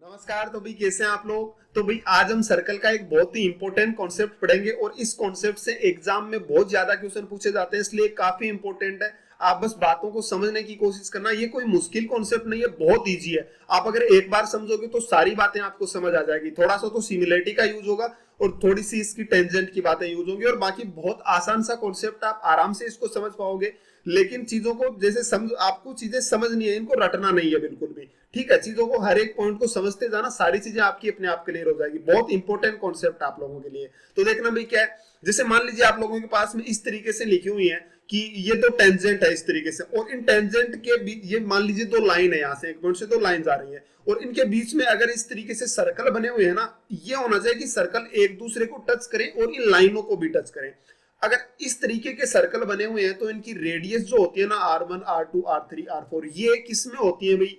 नमस्कार। तो भाई कैसे हैं आप लोग। तो भाई आज हम सर्कल का एक बहुत ही इंपॉर्टेंट कॉन्सेप्ट पढ़ेंगे और इस कॉन्सेप्ट से एग्जाम में बहुत ज्यादा क्वेश्चन पूछे जाते हैं, इसलिए काफी इंपॉर्टेंट है। आप बस बातों को समझने की कोशिश करना। ये कोई मुश्किल कॉन्सेप्ट नहीं है, बहुत इजी है। आप अगर एक बार समझोगे तो सारी बातें आपको समझ आ जाएगी। थोड़ा सा तो सिमिलरिटी का यूज होगा और थोड़ी सी इसकी टेंजेंट की बातें यूज होंगी और बाकी बहुत आसान सा कॉन्सेप्ट, आप आराम से इसको समझ पाओगे। लेकिन चीजों को जैसे समझ, आपको चीजें समझनी है, इनको रटना नहीं है बिल्कुल भी। ठीक है, चीजों को हर एक पॉइंट को समझते जाना, सारी चीजें आपकी अपने आप क्लियर हो जाएगी। बहुत इंपॉर्टेंट कॉन्सेप्ट आप लोगों के लिए। तो देखना भाई क्या है, जैसे मान लीजिए आप लोगों के पास में इस तरीके से लिखी हुई है कि ये दो टेंजेंट है इस तरीके से, और इन टेंजेंट के बीच ये मान लीजिए दो लाइन है, यहां से एक पॉइंट से दो लाइन जा रही है और इनके बीच में अगर इस तरीके से सर्कल बने हुए हैं ना, ये होना चाहिए कि सर्कल एक दूसरे को टच करें और इन लाइनों को भी टच करें। अगर इस तरीके के सर्कल बने हुए हैं तो इनकी रेडियस जो होती है ना, R1 R2 R3 R4, ये किस में होती है भाई?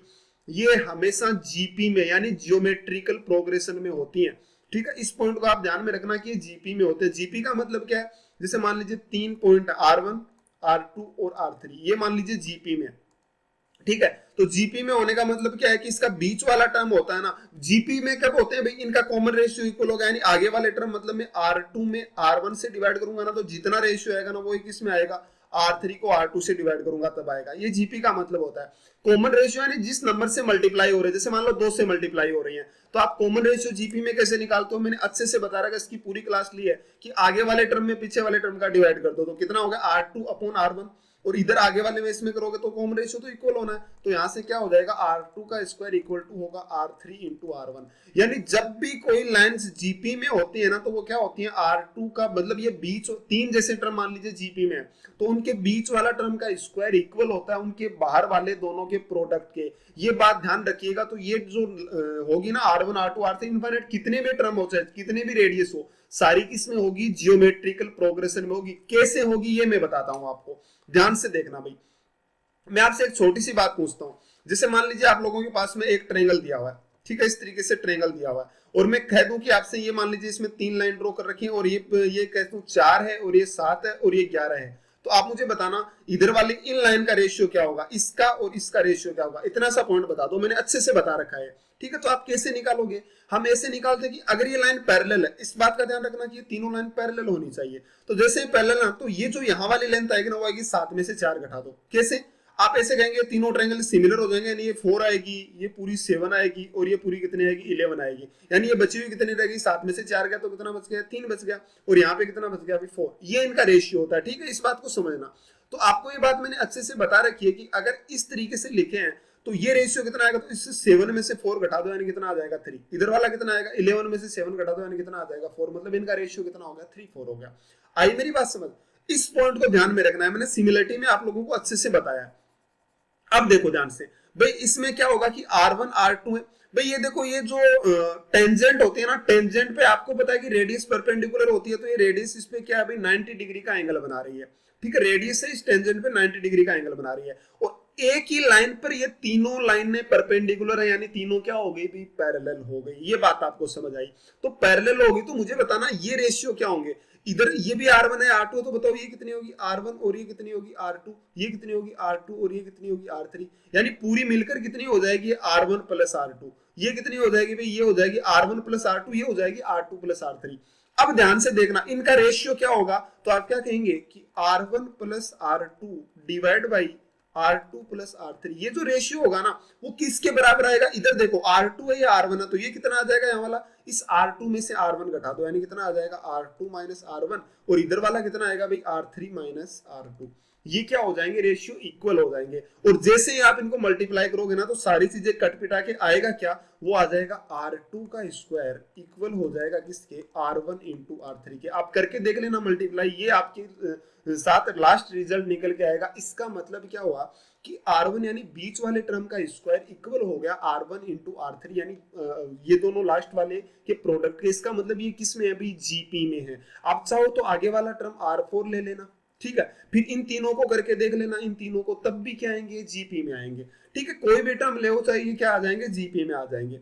ये हमेशा जीपी में यानी जियोमेट्रिकल प्रोग्रेशन में होती है। ठीक है, इस पॉइंट को आप ध्यान में रखना कि ये जीपी में होते हैं। जीपी का मतलब क्या है? जैसे मान लीजिए 3 पॉइंट R1 R2 और R3, ये मान लीजिए जीपी में। ठीक है, तो जीपी में होने का मतलब क्या है कि इसका बीच वाला टर्म होता है ना, जीपी में कब होते हैं भाई? इनका कॉमन रेशियो इक्वल होगा, यानी आगे वाले टर्म मतलब मैं R2 में R1 से डिवाइड करूंगा ना, तो जितना रेशियो आएगा ना वो किस में आएगा? R3 को R2 से डिवाइड करूंगा तब आएगा। ये जीपी का मतलब होता है। कॉमन रेशियो यानी जिस नंबर से मल्टीप्लाई हो रहे हैं, जैसे मान लो 2 से मल्टीप्लाई हो रही है, तो आप कॉमन रेशियो जीपी में कैसे निकालते हो? मैंने अच्छे से बता रखा, इसकी पूरी क्लास ली है कि आगे वाले टर्म में पीछे वाले टर्म का डिवाइड कर दो, तो कितना होगा? R2 अपॉन R1, और इधर आगे वाले में इसमें करोगे तो कॉमन रेशियो तो इक्वल होना है। तो यहां से क्या हो जाएगा? R2 का स्क्वायर इक्वल टू होगा R3 इंटू R1। यानी जब भी कोई लाइंस जीपी में होती है ना, तो वो क्या होती है? R2 का मतलब ये बीच, तीन जैसे टर्म मान लीजिए जीपी में है, तो उनके बीच वाला टर्म का स्क्वायर इक्वल होता है उनके बाहर वाले दोनों के प्रोडक्ट के। ये बात ध्यान रखिएगा। तो ये जो होगी ना R1 R2 R3 इनफाइनाइट, कितने भी टर्म हो चाहे कितने भी रेडियस हो, सारी किसमें होगी? जियोमेट्रिकल प्रोग्रेशन में होगी। कैसे होगी ये मैं बताता हूं आपको, ध्यान से देखना भाई। मैं आपसे एक छोटी सी बात पूछता हूं। जैसे मान लीजिए आप लोगों के पास में एक ट्रेंगल दिया हुआ है, ठीक है, इस तरीके से ट्रेंगल दिया हुआ है, और मैं कह दूं कि आपसे ये मान लीजिए इसमें 3 लाइन ड्रॉ कर रखी है और ये कह दूं 4 है और ये 7 है और ये 11 है, तो आप मुझे बताना इधर वाली इन लाइन का रेशियो क्या होगा, इसका और इसका रेशियो क्या होगा। इतना सा पॉइंट बता दो, मैंने अच्छे से बता रखा है। ठीक है, तो आप कैसे निकालोगे? हम ऐसे निकालते कि अगर ये लाइन पैरेलल है, इस बात का ध्यान रखना कि ये तीनों लाइन पैरेलल होनी चाहिए। तो जैसे ही पैरेलल ना, तो ये जो यहाँ वाली लेंथ आएगी ना, वो आएगी 7 में से 4 घटा दो। कैसे? आप ऐसे कहेंगे तीनों ट्रायंगल सिमिलर हो जाएंगे, यानी ये 4 आएगी, ये पूरी 7 आएगी और ये पूरी कितनी आएगी? 11 आएगी। यानी ये बची हुई कितनी रहेगी? 7 में से 4 गया तो कितना बच गया? 3 बच गया। और यहाँ पे कितना बच गया? अभी 4। ये इनका रेशियो होता है। ठीक है, इस बात को समझना। तो आपको ये बात मैंने अच्छे से बता रखी है कि अगर इस तरीके से लिखे हैं तो ये रेशियो कितना आएगा? तो इससे 7 में से 4 घटा दो, यानी कितना आ जाएगा? 3। इधर वाला कितना आएगा? 11 में से 7 घटा दो, यानी कितना आ जाएगा? 4। मतलब इनका रेशियो कितना हो गया? 3 4 हो गया। आई मेरी बात समझ? इस पॉइंट को ध्यान में रखना है, मैंने सिमिलरिटी में आप लोगों को अच्छे से बताया है। अब देखो ध्यान से भाई, इसमें क्या होगा कि R1 R2 है भाई। ये देखो, ये जो टेंजेंट होती है ना, टेंजेंट पे आपको पता है कि रेडियस परपेंडिकुलर होती है, तो ये रेडियस इस पे क्या है भाई? 90 डिग्री का एंगल बना रही है। ठीक है, रेडियस से इस टेंजेंट पे 90 डिग्री का एंगल बना रही है, और एक ही लाइन पर ये तीनों लाइनें परपेंडिकुलर है, यानी तीनों क्या हो गई भाई? पैरेलल हो गई। ये बात आपको समझ आई? तो पैरेलल होगी तो मुझे बताना ये रेशियो क्या होंगे। इधर ये भी R1 है R2 है, तो बताओ ये कितनी होगी? R1 और ये कितनी होगी? R2। ये कितनी होगी? R2 और ये कितनी होगी? R3। यानी पूरी मिलकर कितनी हो जाएगी? R1 plus R2। ये कितनी हो जाएगी भाई? ये हो जाएगी R1 प्लस R2, ये हो जाएगी R2 प्लस R3। अब ध्यान से देखना, इनका रेशियो क्या होगा? तो आप क्या कहेंगे कि R1 plus R2 divide by R2 plus R3। ये जो रेशियो होगा ना, वो किसके बराबर आएगा? इधर देखो, R2 है या R1 है, तो ये कितना आ जाएगा? यहाँ वाला इस R2 में से R1 घटा दो, यानी कितना आ जाएगा? R2 minus R1। और इधर वाला कितना आएगा भाई? R3 minus R2। ये क्या हो जाएंगे? रेशियो इक्वल हो जाएंगे। और जैसे ही आप इनको मल्टीप्लाई करोगे ना, तो सारी चीजें कट पिटा के आएगा क्या? वो आ जाएगा R2 का स्क्वायर इक्वल हो जाएगा किसके? R1 इंटू R3 के। आप करके देख लेना मल्टीप्लाई, ये आपके साथ लास्ट रिजल्ट निकल के आएगा। इसका मतलब क्या हुआ कि R1 यानी बीच वाले टर्म का स्क्वायर इक्वल हो गया R1 इंटू R3, यानी ये दोनों लास्ट वाले के प्रोडक्ट के। इसका मतलब ये किस में है भाई? जीपी में है। आप चाहो तो आगे वाला टर्म R4 ले लेना, ठीक है, फिर इन तीनों को करके देख लेना, इन तीनों को, तब भी क्या आएंगे? जीपी में आएंगे। ठीक है, कोई भी टर्म ले हो चाहिए क्या आ जाएंगे? जीपी में आ जाएंगे।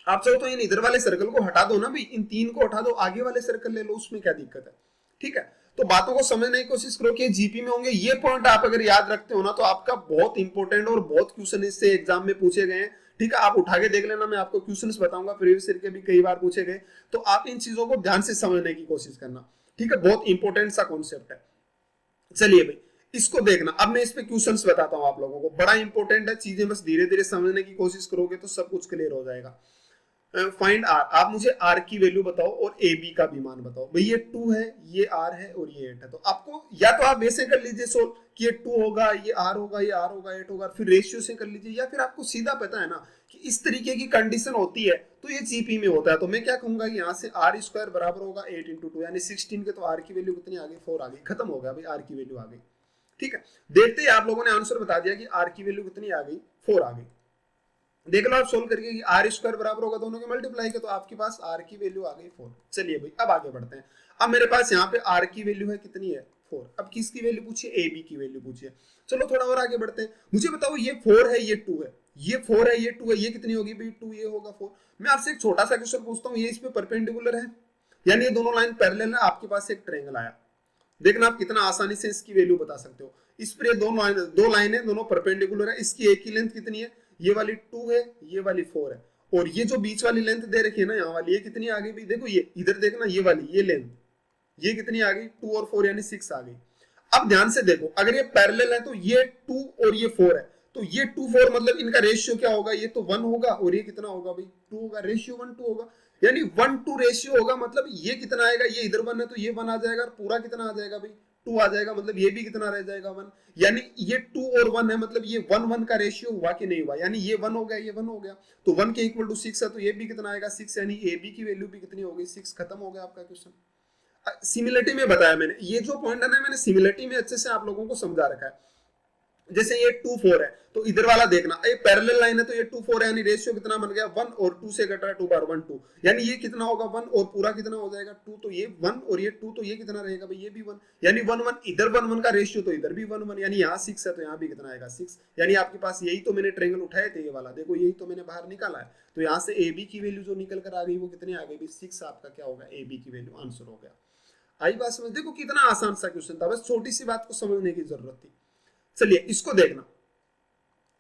आप चाहो तो इन इधर वाले सर्कल को हटा दो ना भाई, इन 3 को हटा दो, आगे वाले सर्कल ले लो, उसमें क्या दिक्कत है? ठीक है, तो बातों को समझने की कोशिश करो कि जीपी में होंगे। ये पॉइंट आप अगर याद रखते हो ना, तो आपका बहुत इंपॉर्टेंट और बहुत क्वेश्चन इससे एग्जाम में पूछे गए हैं। ठीक है, आप उठा के देख लेना, मैं आपको क्वेश्चंस बताऊंगा, प्रीवियस ईयर के भी कई बार पूछे गए, तो आप इन चीजों को ध्यान से समझने की कोशिश करना। ठीक है, बहुत इंपॉर्टेंट सा कॉन्सेप्ट है। चलिए भाई, इसको देखना, अब मैं इस पे क्वेश्चंस बताता हूं आप लोगों को, बड़ा इंपॉर्टेंट है, चीजें बस धीरे धीरे समझने की कोशिश करोगे तो सब कुछ क्लियर हो जाएगा। फाइंड आर, आप मुझे आर की वैल्यू बताओ और ए बी का भी मान बताओ। भाई ये 2 है, ये आर है और ये 8 है, तो आपको या तो आप वैसे कर लीजिए सोल्व कि ये 2 होगा, ये आर होगा, ये आर होगा, 8 होगा, फिर रेशियो से कर लीजिए, या फिर आपको सीधा पता है ना कि इस तरीके की कंडीशन होती है तो ये जीपी में होता है, तो मैं क्या कहूंगा कि यहाँ से आर स्क्वायर बराबर होगा 8 इंटू 2 यानी 16 के, तो आर की वैल्यू कितनी आ गई, 4 आ गई, खत्म हो गया भाई, आर की वैल्यू आ गई। ठीक है, देखते ही आप लोगों ने आंसर बता दिया कि आर की वैल्यू कितनी आ गई, 4 आ गई। देख लो आप सोल्व करके कि आर स्क्वायर बराबर होगा दोनों के मल्टीप्लाई के, तो आपके पास आर की वैल्यू आ गई 4। चलिए भाई अब आगे बढ़ते हैं। अब मेरे पास यहाँ पे आर की वैल्यू है कितनी है, 4। अब किसकी वैल्यू पूछिए, ए बी की वैल्यू पूछिए। चलो थोड़ा और आगे बढ़ते हैं, मुझे बताओ ये 4 है, ये 2 है, ये 4 है, ये 2 है, ये कितनी होगी भाई, 2, ये होगा 4। मैं आपसे एक छोटा सा क्वेश्चन पूछता हूँ, ये इस पे परपेंडिकुलर है, यानी ये दोनों लाइन पैरेलल है, आपके पास एक ट्रायंगल आया, देखना आप कितना आसानी से इसकी वैल्यू बता सकते हो। इस पर दो लाइन है, दोनों परपेंडिकुलर है, इसकी एक ही लेंथ कितनी है, ये वाली 2 है, ये वाली 4 है, और ये जो बीच वाली लेंथ दे रखी है ना यहाँ वाली, ये कितनी आ गई भाई, देखो ये इधर देखना, ये वाली ये लेंथ, ये कितनी आ गई, 2 और 4 यानी 6 आ गई। अब ध्यान से देखो, अगर ये पैरेलल है तो ये 2 और ये 4 है, तो ये 2 4 मतलब इनका रेशियो क्या होगा, ये तो 1 होगा, और ये कितना होगा भाई, 2 होगा, रेशियो 1 2 होगा, यानी 1 2 रेशियो होगा, मतलब ये कितना आएगा, ये इधर 1 है तो ये 1 आ जाएगा, और पूरा कितना आ जाएगा भाई, 2 आ जाएगा, मतलब ये भी कितना रह जाएगा, 1, यानी ये 2 और 1 है, मतलब ये 1 1 का रेशियो हुआ कि नहीं हुआ, यानी ये 1 हो गया, ये 1 हो गया, तो 1 के इक्वल टू 6 है, तो ये भी कितना आएगा, 6, यानी ए बी की वैल्यू भी कितनी होगी, 6। खत्म हो गया आपका क्वेश्चन। सिमिलरिटी में बताया मैंने, ये जो पॉइंट है ना, मैंने सिमिलरिटी में अच्छे से आप लोगों को समझा रखा है। जैसे ये 2 4 है, तो इधर वाला देखना, ये पैरेलल लाइन है, तो ये 2 4 है, यानी रेशियो कितना बन गया, 1 और 2 से कट रहा है, 2 बार 1 2, यानी ये कितना होगा, 1 और पूरा कितना हो जाएगा, 2, तो ये 1 और ये 2, तो ये कितना रहेगा भाई, ये भी 1, यानी 1 1, इधर 1 1 का रेशियो, तो इधर भी 1 1, यानी यहाँ 6 है, तो यहाँ भी कितना आएगा, 6, यानी आपके पास यही तो मैंने ट्रायंगल उठाए थे, ये वाला देखो, यही तो मैंने बाहर निकाला है, तो यहाँ से ए बी की वैल्यू जो निकल कर आ गई वो कितनी आ गई, 6 आपका क्या होगा, ए बी की वैल्यू आंसर हो गया। आई बात समझ, देखो कितना आसान सा क्वेश्चन था, बस छोटी सी बात को समझने की जरूरत थी। चलिए इसको देखना,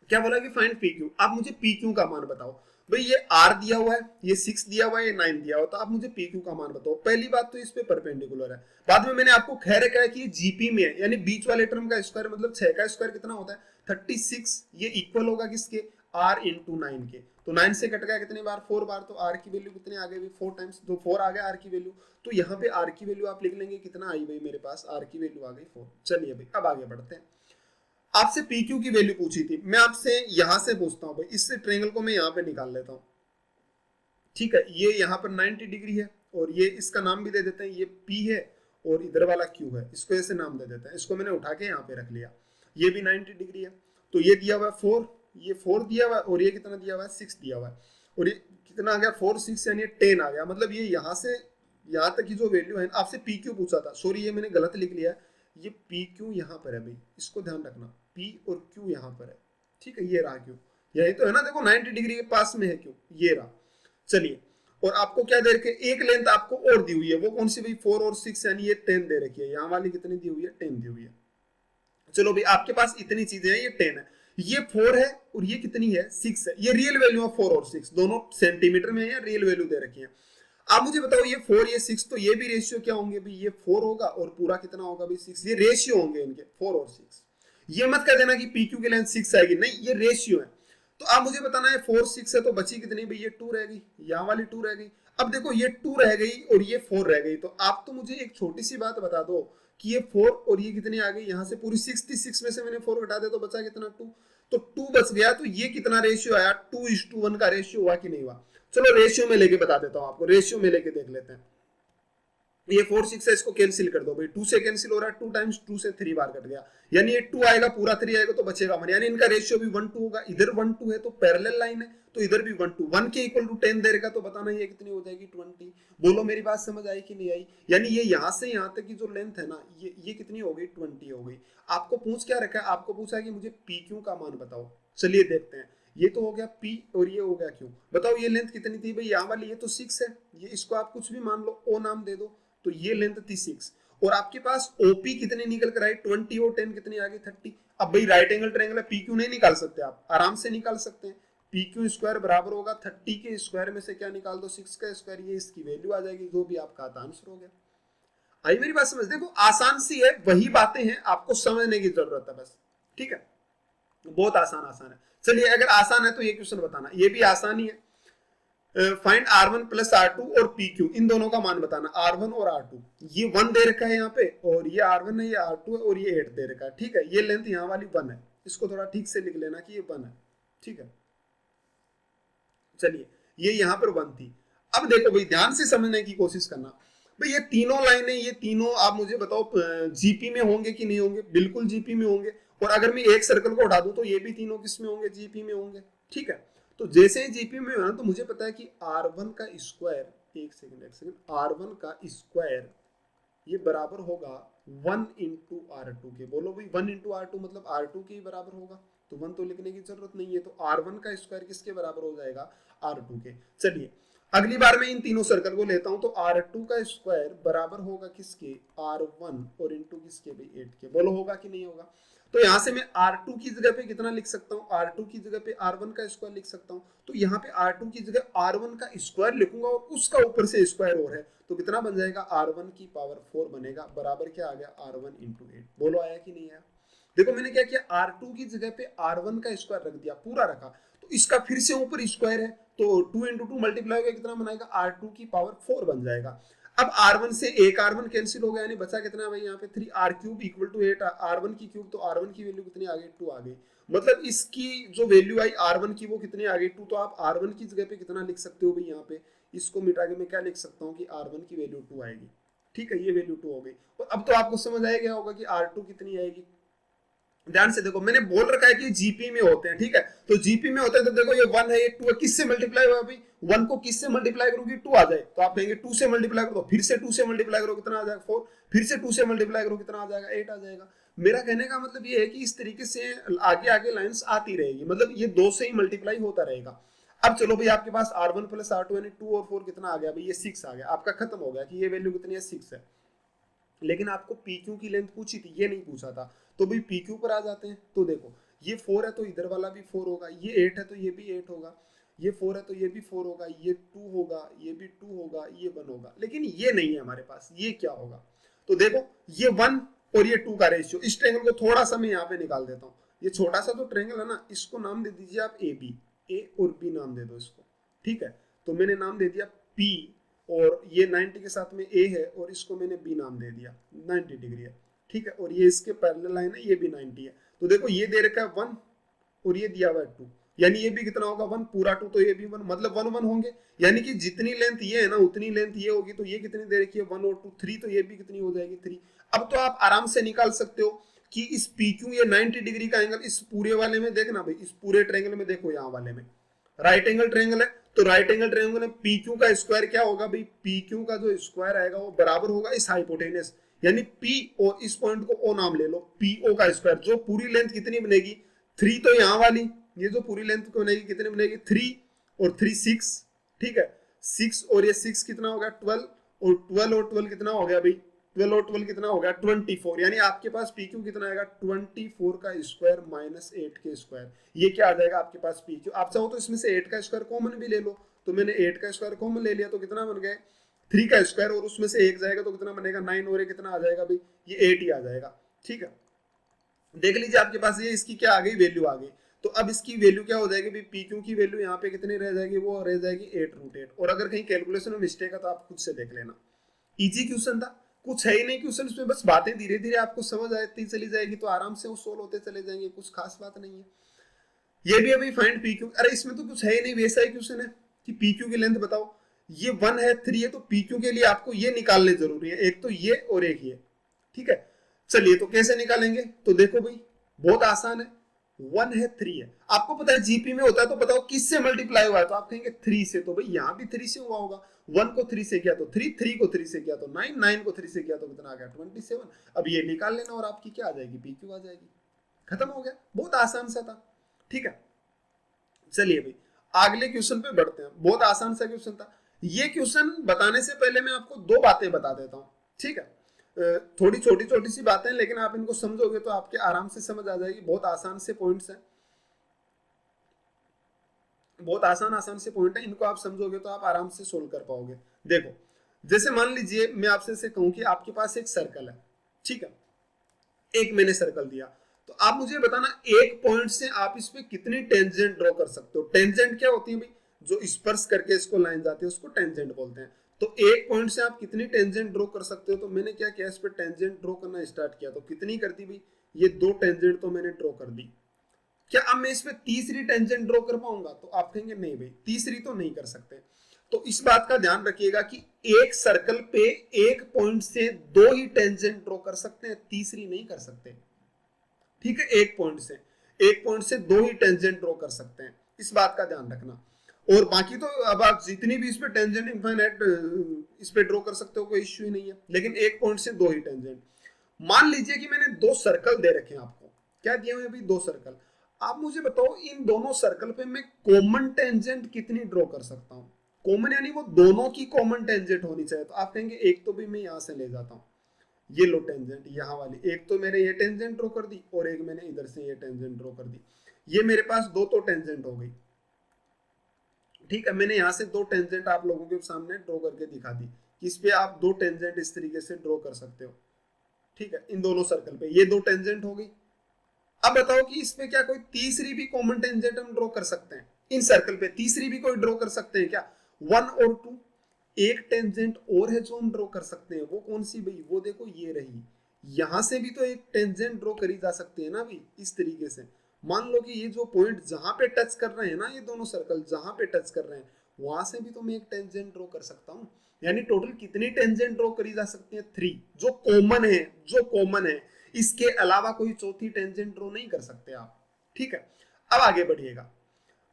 क्या बोला कि फाइंड पी क्यू, आप मुझे पी क्यू का मान बताओ। भाई ये आर दिया हुआ है, ये 6 दिया हुआ है, ये 9 दिया हुआ है, तो आप मुझे पी क्यू का मान बताओ। पहली बात तो इस पे परपेंडिकुलर है, बाद में मैंने आपको कह रखा है कि जीपी में है, यानी बीच वाले टर्म का स्क्वायर मतलब 6 का स्क्वायर कितना होता है 36, ये इक्वल होगा किसके, आर इंटू 9 के, तो 9 से कट गया कितनी बार, 4 बार, तो आर की वैल्यू कितनी आ गई, 4 टाइम्स, तो 4 आ गया आर की वैल्यू, तो यहाँ पे आर की वैल्यू आप लिख लेंगे, कितना आई भाई मेरे पास, आर की वैल्यू आ गई 4। चलिए भाई अब आगे बढ़ते हैं, आपसे पी क्यू की वैल्यू पूछी थी, मैं आपसे यहां से पूछता हूं भाई, इससे ट्रायंगल को मैं यहां पे निकाल लेता हूं। ठीक है, ये यहां पर 90 डिग्री है, और ये इसका नाम भी दे देते हैं, ये पी है और इधर वाला क्यू है, इसको ऐसे नाम दे देते हैं, इसको मैंने उठा के यहाँ पे रख लिया, ये भी 90 डिग्री है, तो ये दिया हुआ है 4, ये 4 दिया हुआ है, और ये कितना दिया हुआ है 6 दिया हुआ है, और ये कितना आ गया 4 6 यानी 10 आ गया, मतलब ये यहाँ से यहाँ तक की जो वैल्यू है, आपसे पी क्यू पूछा था, सॉरी ये मैंने गलत लिख लिया है, ये पी क्यू यहाँ पर है भाई, इसको ध्यान रखना, पी और क्यू यहाँ पर है। ठीक है, ये रहा क्यू, यही तो है ना, देखो 90 डिग्री के पास में है क्यू, ये रहा। चलिए, और आपको क्या दे रखे, एक लेंथ आपको और दी हुई है, वो कौन सी भाई, 4 और 6 यानी ये 10 दे रखी है, यहाँ वाली कितनी दी हुई है, 10 दी हुई है। चलो भाई आपके पास इतनी चीजें हैं, ये 10 है, ये 4 है, और ये कितनी है 6 है, ये रियल वैल्यू है 4 और 6 दोनों सेंटीमीटर में है, या रियल वैल्यू दे रखी है। आप मुझे बताओ ये 4 ये 6, तो ये भी रेशियो क्या होंगे भाई, ये 4 होगा और पूरा कितना होगा भाई 6, ये रेशियो होंगे इनके 4 और 6। ये मत कह देना कि पी क्यू की लेंथ 6 आएगी, नहीं ये रेशियो है। तो आप मुझे बताना है 4 6 है, तो बची कितनी भाई, ये 2 रह गई, यहाँ वाली 2 रह गई। अब देखो ये 2 रह गई और ये 4 रह गई, तो आप तो मुझे एक छोटी सी बात बता दो कि ये 4 और ये कितनी आ गई, यहाँ से पूरी 66 में से मैंने 4 घटा दिया, तो बचा कितना 2, तो 2 बच गया, तो ये कितना रेशियो आया, 2:1 का रेशियो हुआ कि नहीं हुआ। चलो रेशियो में लेके बता देता हूं आपको, रेशियो में लेके देख लेते हैं। ये 4 6 है, इसको कैंसिल कर दो भाई, 2 से कैंसिल हो रहा है, 2 टाइम्स 2 से 3 बार कट गया, यानी ये 2 आएगा, पूरा 3 आएगा, तो बचेगा 1, यानी इनका रेशियो भी 1 2 होगा। इधर 1 2 है तो पैरेलल लाइन है, तो इधर भी 1 2, 1 के इक्वल टू 10 दे रखा, तो बताना ये कितनी हो जाएगी 20। बोलो मेरी बात समझ आई कि नहीं आई, यानी ये यहाँ से यहाँ तक की जो लेंथ है ना, ये कितनी हो गई 20 हो गई। आपको पूछ क्या रखा है, आपको पूछा है कि मुझे पी क्यू का मान बताओ। चलिए देखते हैं, ये तो हो गया P और ये हो गया Q। बताओ ये लेंथ कितनी थी भाई, यहाँ वाली ये तो 6 है, ये इसको आप कुछ भी मान लो, O नाम दे दो, तो ये लेंथ थी 6, और आपके पास OP कितनी निकल कर आई 20 और 10 कितनी आ गई 30। अब भाई राइट एंगल ट्रायंगल है, PQ नहीं निकाल सकते आप, आराम से निकाल सकते हैं, पी क्यू स्क्वायर बराबर होगा 30 के स्क्वायर में से क्या निकाल दो 6 का स्क्वायर, ये इसकी वैल्यू आ जाएगी, जो भी आपका आंसर हो गया। आई मेरी बात समझ, देखो आसान सी है, वही बातें हैं, आपको समझने की जरूरत है बस, ठीक है, बहुत आसान है। चलिए अगर आसान है तो ये क्वेश्चन बताना, ये भी आसान ही है। फाइंड R1 प्लस R2 और PQ, इन दोनों का मान बताना, R1 और R2। ये 1 दे रखा है यहाँ पे, और ये R1 है, ये R2 है, और ये 8 दे रखा है, ठीक है। ये लेंथ यहाँ वाली 1 है, इसको थोड़ा ठीक से लिख लेना कि ये 1 है, ठीक है। चलिए ये यहाँ पर 1 थी। अब देखो भाई ध्यान से समझने की कोशिश करना, भाई ये तीनों लाइनें, ये तीनों आप मुझे बताओ जीपी में होंगे कि नहीं होंगे? बिल्कुल जीपी में होंगे। और अगर मैं एक सर्कल को उठा दूं तो ये भी तीनों किस में होंगे? जीपी में होंगे, ठीक है। तो जैसे ही जीपी में हो तो मुझे पता है कि R1 का स्क्वायर, एक सेकंड, R1 का स्क्वायर ये बराबर होगा 1 इंटू R2 के। बोलो भाई 1 इंटू R2 मतलब R2 के ही बराबर होगा, तो 1 तो लिखने की जरूरत नहीं है। तो R1 का स्क्वायर किसके बराबर हो जाएगा? R2 के। चलिए अगली बार मैं इन तीनों सर्कल को लेता हूं, तो R2 का स्क्वायर बराबर होगा किसके? R1 और इंटू किसके भाई? 8 के। बोलो होगा कि नहीं होगा? तो यहां से मैं R2 की जगह पे कितना लिख सकता हूँ? R2 की जगह पे R1 का स्क्वायर लिख सकता हूँ। तो यहाँ पे R2 की जगह R1 का स्क्वायर लिखूंगा और उसका ऊपर से स्क्वायर और है, तो कितना बन जाएगा? R1 की पावर 4 बनेगा, बराबर क्या आ गया? R1 into 8। बोलो आया कि नहीं आया? देखो मैंने क्या किया, R2 की जगह पे R1 का स्क्वायर रख दिया, पूरा रखा, तो इसका फिर से ऊपर स्क्वायर है, तो 2 इंटू 2 मल्टीप्लाई होगा, कितना बनाएगा? R2 की पावर 4 बन जाएगा। अब R1 से एक R1 कैंसिल हो गया, यानी बचा कितना भाई यहाँ पे? 3 R cube equal to 8 R1 की क्यूब, तो R1 की वैल्यू कितनी आ गई? 2 आ गई। मतलब इसकी जो वैल्यू आई R1 की वो कितनी आ गई? 2। तो आप R1 की जगह पे कितना लिख सकते हो भाई यहाँ पे? इसको मिटा के मैं क्या लिख सकता हूँ कि R1 की वैल्यू 2 आएगी, ठीक है, ये वैल्यू 2 हो गई। और अब तो आपको समझ आ गया होगा कि R2 कितनी आएगी। ध्यान से देखो, मैंने बोल रखा है कि जीपी में होते हैं, ठीक है, तो जीपी में होते हैं, तो देखो ये 1 है, ये 2 है, किससे मल्टीप्लाई हुआ भाई? 1 को किससे मल्टीप्लाई करूंगी? 2 आ जाए, तो आप कहेंगे 2 से मल्टीप्लाई करो, फिर से 2 से मल्टीप्लाई करो, कितना आ जाएगा? 4, फिर से 2 से मल्टीप्लाई करो, कितना आ जाएगा? 8 आ जाएगा। मेरा कहने का मतलब ये है कि इस तरीके से आगे आगे लाइंस आती रहेगी, मतलब ये 2 से ही मल्टीप्लाई होता रहेगा। अब चलो भाई आपके पास R1 प्लस R2 यानी 2 और 4 कितना आ गया भाई? ये 6 आ गया, आपका खत्म हो गया कि ये वैल्यू कितनी है? 6 है। लेकिन आपको PQ की लेंथ पूछी थी, ये नहीं पूछा था, तो भाई PQ पर आ जाते हैं। तो देखो ये 4 है तो इधर वाला भी 4 होगा, ये 8 है तो ये भी 8 होगा, ये 4 है तो ये भी 4 होगा, ये 2 होगा, ये भी 2 होगा, ये 1 होगा। लेकिन ये नहीं है हमारे पास, ये क्या होगा? तो देखो ये 1 और ये 2 का रेशियो, इस ट्रेंगल को थोड़ा सा मैं यहाँ पे निकाल देता हूँ। ये छोटा सा जो ट्रेंगल है ना, इसको नाम दे दीजिए आप AB, A और B नाम दे दो इसको, ठीक है। तो मैंने नाम दे दिया P, और ये 90 के साथ में A है, और इसको मैंने B नाम दे दिया, 90 डिग्री है, ठीक है। और ये इसके पैरेलल लाइन है, ये भी 90 है। तो देखो ये दे रखा है 1 और ये दिया हुआ है 2, यानी ये भी कितना होगा? 1 पूरा 2, तो ये भी 1, मतलब 1 1 होंगे, यानी कि जितनी लेंथ ये है ना उतनी लेंथ ये होगी। तो ये कितनी दे रखी है? 1 और 2 3, तो ये भी कितनी हो जाएगी? 3। अब तो आप आराम से निकाल सकते हो कि इस PQ ये 90 डिग्री का एंगल इस पूरे वाले में देखना भाई, इस पूरे ट्रायंगल में देखो, यहाँ वाले में राइट एंगल ट्रायंगल है, तो राइट एंगल ट्रायंगल में PQ का स्क्वायर क्या होगा भाई? PQ का जो स्क्वायर आएगा वो बराबर होगा इस हाइपोटेनस, यानी P, और इस पॉइंट को O नाम ले लो, PO का स्क्वायर। जो पूरी लेंथ कितनी बनेगी? 3, तो यहाँ वाली ये जो पूरी लेंथ बनेगी कितनी बनेगी? 3 और 3 6, ठीक है, 6 और ये 6 कितना हो गया? 12, और 12 और 12 कितना हो गया भाई? 12 और 12 कितना हो गया? 24, यानी आपके पास PQ कितना आएगा? 24 का स्क्वायर माइनस 8 के स्क्वायर, ये क्या आ जाएगा आपके पास PQ। आप चाहो तो इसमें से 8 का स्क्वायर कॉमन भी ले लो, तो मैंने 8 का स्क्वायर कॉमन ले लिया, तो कितना बन गया? 3 का स्क्वायर, और उसमें से 1 जाएगा तो कितना बनेगा? 9, और ये कितना आ जाएगा भाई? ये 8 ही आ जाएगा, ठीक है। देख लीजिए आपके पास ये इसकी क्या आ गई? वैल्यू आ गई। तो अब इसकी वैल्यू क्या हो जाएगी भाई? PQ की वैल्यू यहाँ पे कितनी रह जाएगी? वो रह जाएगी 8√8। और अगर कहीं कैलकुलेशन में मिस्टेक है तो आप खुद से देख लेना। इजी क्वेश्चन था, कुछ है ही नहीं क्वेश्चन उसमें, बस बातें धीरे धीरे आपको समझ आती चली जाएगी, तो आराम से वो सोल्व होते चले जाएंगे, कुछ खास बात नहीं है। ये भी अभी फाइंड PQ, अरे इसमें तो कुछ है ही नहीं, वैसा ही क्वेश्चन है कि PQ की लेंथ बताओ। ये 1 है 3 है, तो PQ के लिए आपको ये निकालने जरूरी है, एक तो ये और एक ये, ठीक है। चलिए तो कैसे निकालेंगे? तो देखो भाई बहुत आसान है, 1 है 3 है, आपको पता है जीपी में होता है, तो बताओ किससे मल्टीप्लाई हुआ है? तो आप कहेंगे 3 से, तो भाई यहाँ भी 3 से हुआ होगा। 1 को 3 से किया तो 3, 3 को 3 से किया तो 9, 9 को 3 से किया तो कितना आ गया? 27। अब ये निकाल लेना और आपकी क्या आ जाएगी? PQ आ जाएगी, खत्म हो गया, बहुत आसान सा था, ठीक है। चलिए भाई अगले क्वेश्चन पे बढ़ते हैं, बहुत आसान सा क्वेश्चन था। ये क्वेश्चन बताने से पहले मैं आपको 2 बातें बता देता हूँ, ठीक है। थोड़ी छोटी छोटी सी बातें, लेकिन आप इनको समझोगे तो आपके आराम से समझ आ जाएगी, बहुत आसान से पॉइंट्स हैं। बहुत आसान आसान से पॉइंट है, इनको आप समझोगे तो आप आराम से सोल्व कर पाओगे। देखो, जैसे मान लीजिए मैं आपसे से कहूं कि आपके पास एक सर्कल है, ठीक है, एक मैंने सर्कल दिया, तो आप मुझे बताना एक पॉइंट से आप इस पे कितनी टेंजेंट ड्रॉ कर सकते हो। टेंजेंट क्या होती है भाई, जो स्पर्श करके इसको लाइन जाती है उसको टेंजेंट बोलते हैं। तो एक पॉइंट से आप कितनी टेंजेंट ड्रॉ कर सकते हो, तो मैंने क्या किया, इस पे टेंजेंट ड्रॉ करना स्टार्ट किया, तो कितनी कर दी भाई, ये 2 टेंजेंट तो मैंने ड्रॉ कर दी। क्या अब मैं इस पे तीसरी टेंजेंट ड्रॉ कर पाऊंगा, तो आप कहेंगे नहीं भाई तीसरी तो नहीं कर सकते। तो इस बात का ध्यान रखिएगा कि एक सर्कल पे एक पॉइंट से 2 ही टेंजेंट ड्रॉ कर सकते हैं, तीसरी नहीं कर सकते। ठीक है, एक पॉइंट से 2 ही टेंजेंट ड्रॉ कर सकते हैं, इस बात का ध्यान रखना। और बाकी तो अब आप जितनी भी इस पे टेंजेंट इनफाइनाइट इस पे ड्रॉ कर सकते हो, कोई इश्यू ही नहीं है, लेकिन एक पॉइंट से 2 ही टेंजेंट। मान लीजिए कि मैंने 2 सर्कल दे रखे हैं आपको, क्या दिए हुए अभी 2 सर्कल। आप मुझे बताओ इन दोनों सर्कल पे मैं कॉमन टेंजेंट कितनी ड्रॉ कर सकता हूं। कॉमन यानी वो दोनों की कॉमन टेंजेंट होनी चाहिए। तो आप कहेंगे एक तो भी मैं यहां से ले जाता हूं, ये लो टेंजेंट यहाँ वाली, एक तो मैंने ये टेंजेंट ड्रॉ कर दी और एक मैंने इधर से ये टेंजेंट ड्रॉ कर दी, ये मेरे पास 2 तो टेंजेंट हो गई। ठीक है, मैंने यहाँ से 2 टेंजेंट आप लोगों के सामने ड्रॉ करके दिखा दी कि इस पे आप 2 टेंजेंट इस तरीके से ड्रॉ कर सकते हो। ठीक है, इन दोनों सर्कल पे ये 2 टेंजेंट हो गई। अब बताओ कि इसमें क्या कोई तीसरी भी कॉमन टेंजेंट हम ड्रॉ कर सकते हैं, इन सर्कल पे तीसरी भी कोई ड्रॉ कर सकते हैं क्या, 1 और 2। एक टेंजेंट और है जो हम ड्रॉ कर सकते हैं, वो कौन सी भाई, वो देखो ये रही। यहां से भी तो एक टेंजेंट ड्रॉ करी जा सकती है ना भाई, इस तरीके से। मान लो कि ये जो पॉइंट जहां पे टच कर रहे हैं ना, ये दोनों सर्कल जहां पे टच कर रहे हैं, वहां से भी तो मैं एक टेंजेंट ड्रॉ कर सकता हूं। यानी टोटल कितनी टेंजेंट ड्रॉ करी जा सकती है, 3, जो कॉमन है, जो कॉमन है। इसके अलावा कोई चौथी टेंजेंट ड्रॉ नहीं कर सकते आप। ठीक है, अब आगे बढ़िएगा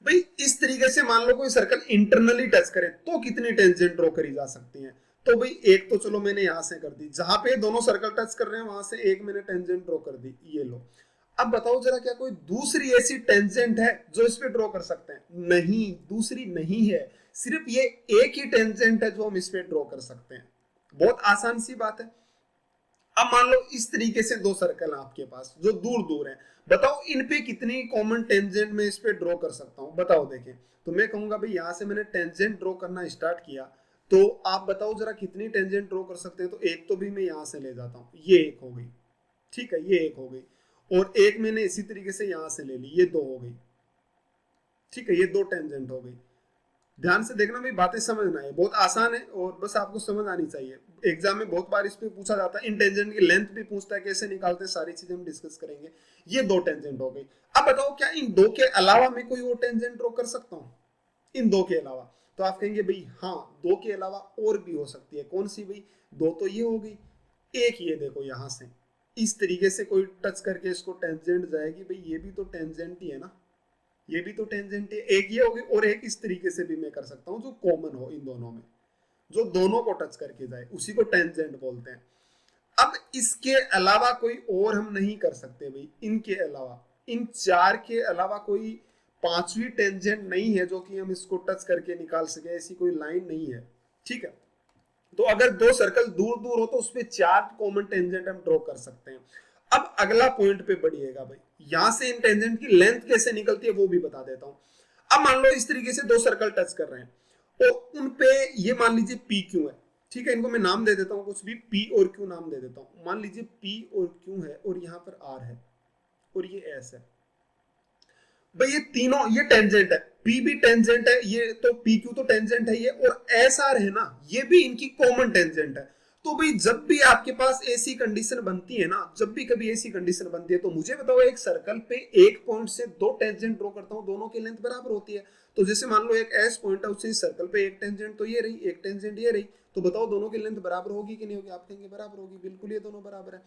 भाई, इस तरीके से मान लो कोई सर्कल इंटरनली टच करे तो कितनी टेंजेंट ड्रॉ करी जा सकती है। तो भाई एक तो चलो मैंने यहां से कर दी, जहां पे दोनों सर्कल टच कर रहे हैं वहां से एक मैंने टेंजेंट ड्रॉ कर दी, ये लो। अब बताओ जरा, क्या कोई दूसरी ऐसी टेंजेंट है जो इस पे ड्रॉ कर सकते हैं, नहीं, दूसरी नहीं है, सिर्फ ये एक ही टेंजेंट है जो हम इस पे ड्रॉ कर सकते हैं। बहुत आसान सी बात है। अब मान लो इस तरीके से 2 सर्कल हैं आपके पास जो दूर दूर हैं, बताओ इन पे कितनी कॉमन टेंजेंट में इस पे ड्रॉ कर सकता हूं, बताओ देखें। तो मैं कहूंगा भाई यहां से मैंने टेंजेंट ड्रॉ करना स्टार्ट किया, तो आप बताओ जरा कितनी टेंजेंट ड्रॉ कर सकते हैं। तो एक तो भी मैं यहां से ले जाता हूं, ये एक हो गई। ठीक है, ये एक हो गई, और एक मैंने इसी तरीके से यहां से ले ली, ये 2 हो गई। ठीक है, ये 2 टेंजेंट हो गई। ध्यान से देखना भाई, बातें समझना है, बहुत आसान है और बस आपको समझ आनी चाहिए। एग्जाम में बहुत बार इस पे पूछा जाता है, इन टेंजेंट की लेंथ भी पूछता है, कैसे निकालते हैं, सारी चीजें हम डिस्कस करेंगे। ये 2 टेंजेंट हो गई। अब बताओ क्या इन 2 के अलावा मैं कोई और टेंजेंट ड्रॉ कर सकता हूँ, इन 2 के अलावा। तो आप कहेंगे भाई हाँ, 2 के अलावा और भी हो सकती है, कौन सी भाई, 2 तो ये हो गई, एक ये देखो यहां से इस तरीके से कोई टच करके इसको टेंजेंट जाएगी, भाई ये भी तो टेंजेंट ही है ना, ये भी तो टेंजेंट है, एक ये होगी, और एक इस तरीके से भी मैं कर सकता हूं जो कॉमन हो इन दोनों में, जो दोनों को टच करके जाए, उसी को टेंजेंट बोलते हैं। अब इसके अलावा कोई और हम नहीं कर सकते भाई, इनके अलावा, इन 4 के अलावा कोई पांचवी टेंजेंट नहीं है जो कि हम इसको टच करके निकाल सके, ऐसी कोई लाइन नहीं है। ठीक है, तो अगर 2 सर्कल दूर दूर हो तो उसपे 4 कॉमन टेंजेंट हम ड्रॉ कर सकते हैं। अब अगला पॉइंट पे बढ़िएगा भाई, यहां से इन टेंजेंट की लेंथ कैसे निकलती है वो भी बता देता हूं। अब मान लो इस तरीके से 2 सर्कल टच कर रहे हैं, तो उन पे ये मान लीजिए पी क्यू है। ठीक है, इनको मैं नाम दे देता हूं, कुछ भी पी और क्यू नाम दे देता हूं। मान लीजिए पी और क्यू है, और यहां पर आर है, और ये एस है। भाई ये तीनों, ये टेंजेंट है, पी भी टेंजेंट है, ये तो पी क्यू तो टेंजेंट है ये, और एस आर है ना, ये भी इनकी कॉमन टेंजेंट है। तो भाई जब भी आपके पास ऐसी कंडीशन बनती है ना, जब भी कभी ऐसी कंडीशन बनती है, तो मुझे बताओ एक सर्कल पे एक पॉइंट से 2 टेंजेंट ड्रॉ करता हूं, दोनों की लेंथ बराबर होती है। तो जैसे मान लो एक एस पॉइंट है, उससे सर्कल पे एक टेंजेंट तो ये रही, एक टेंजेंट ये रही, तो बताओ दोनों की लेंथ बराबर होगी कि नहीं होगी। आप कहेंगे बराबर होगी, बिल्कुल ये दोनों बराबर है।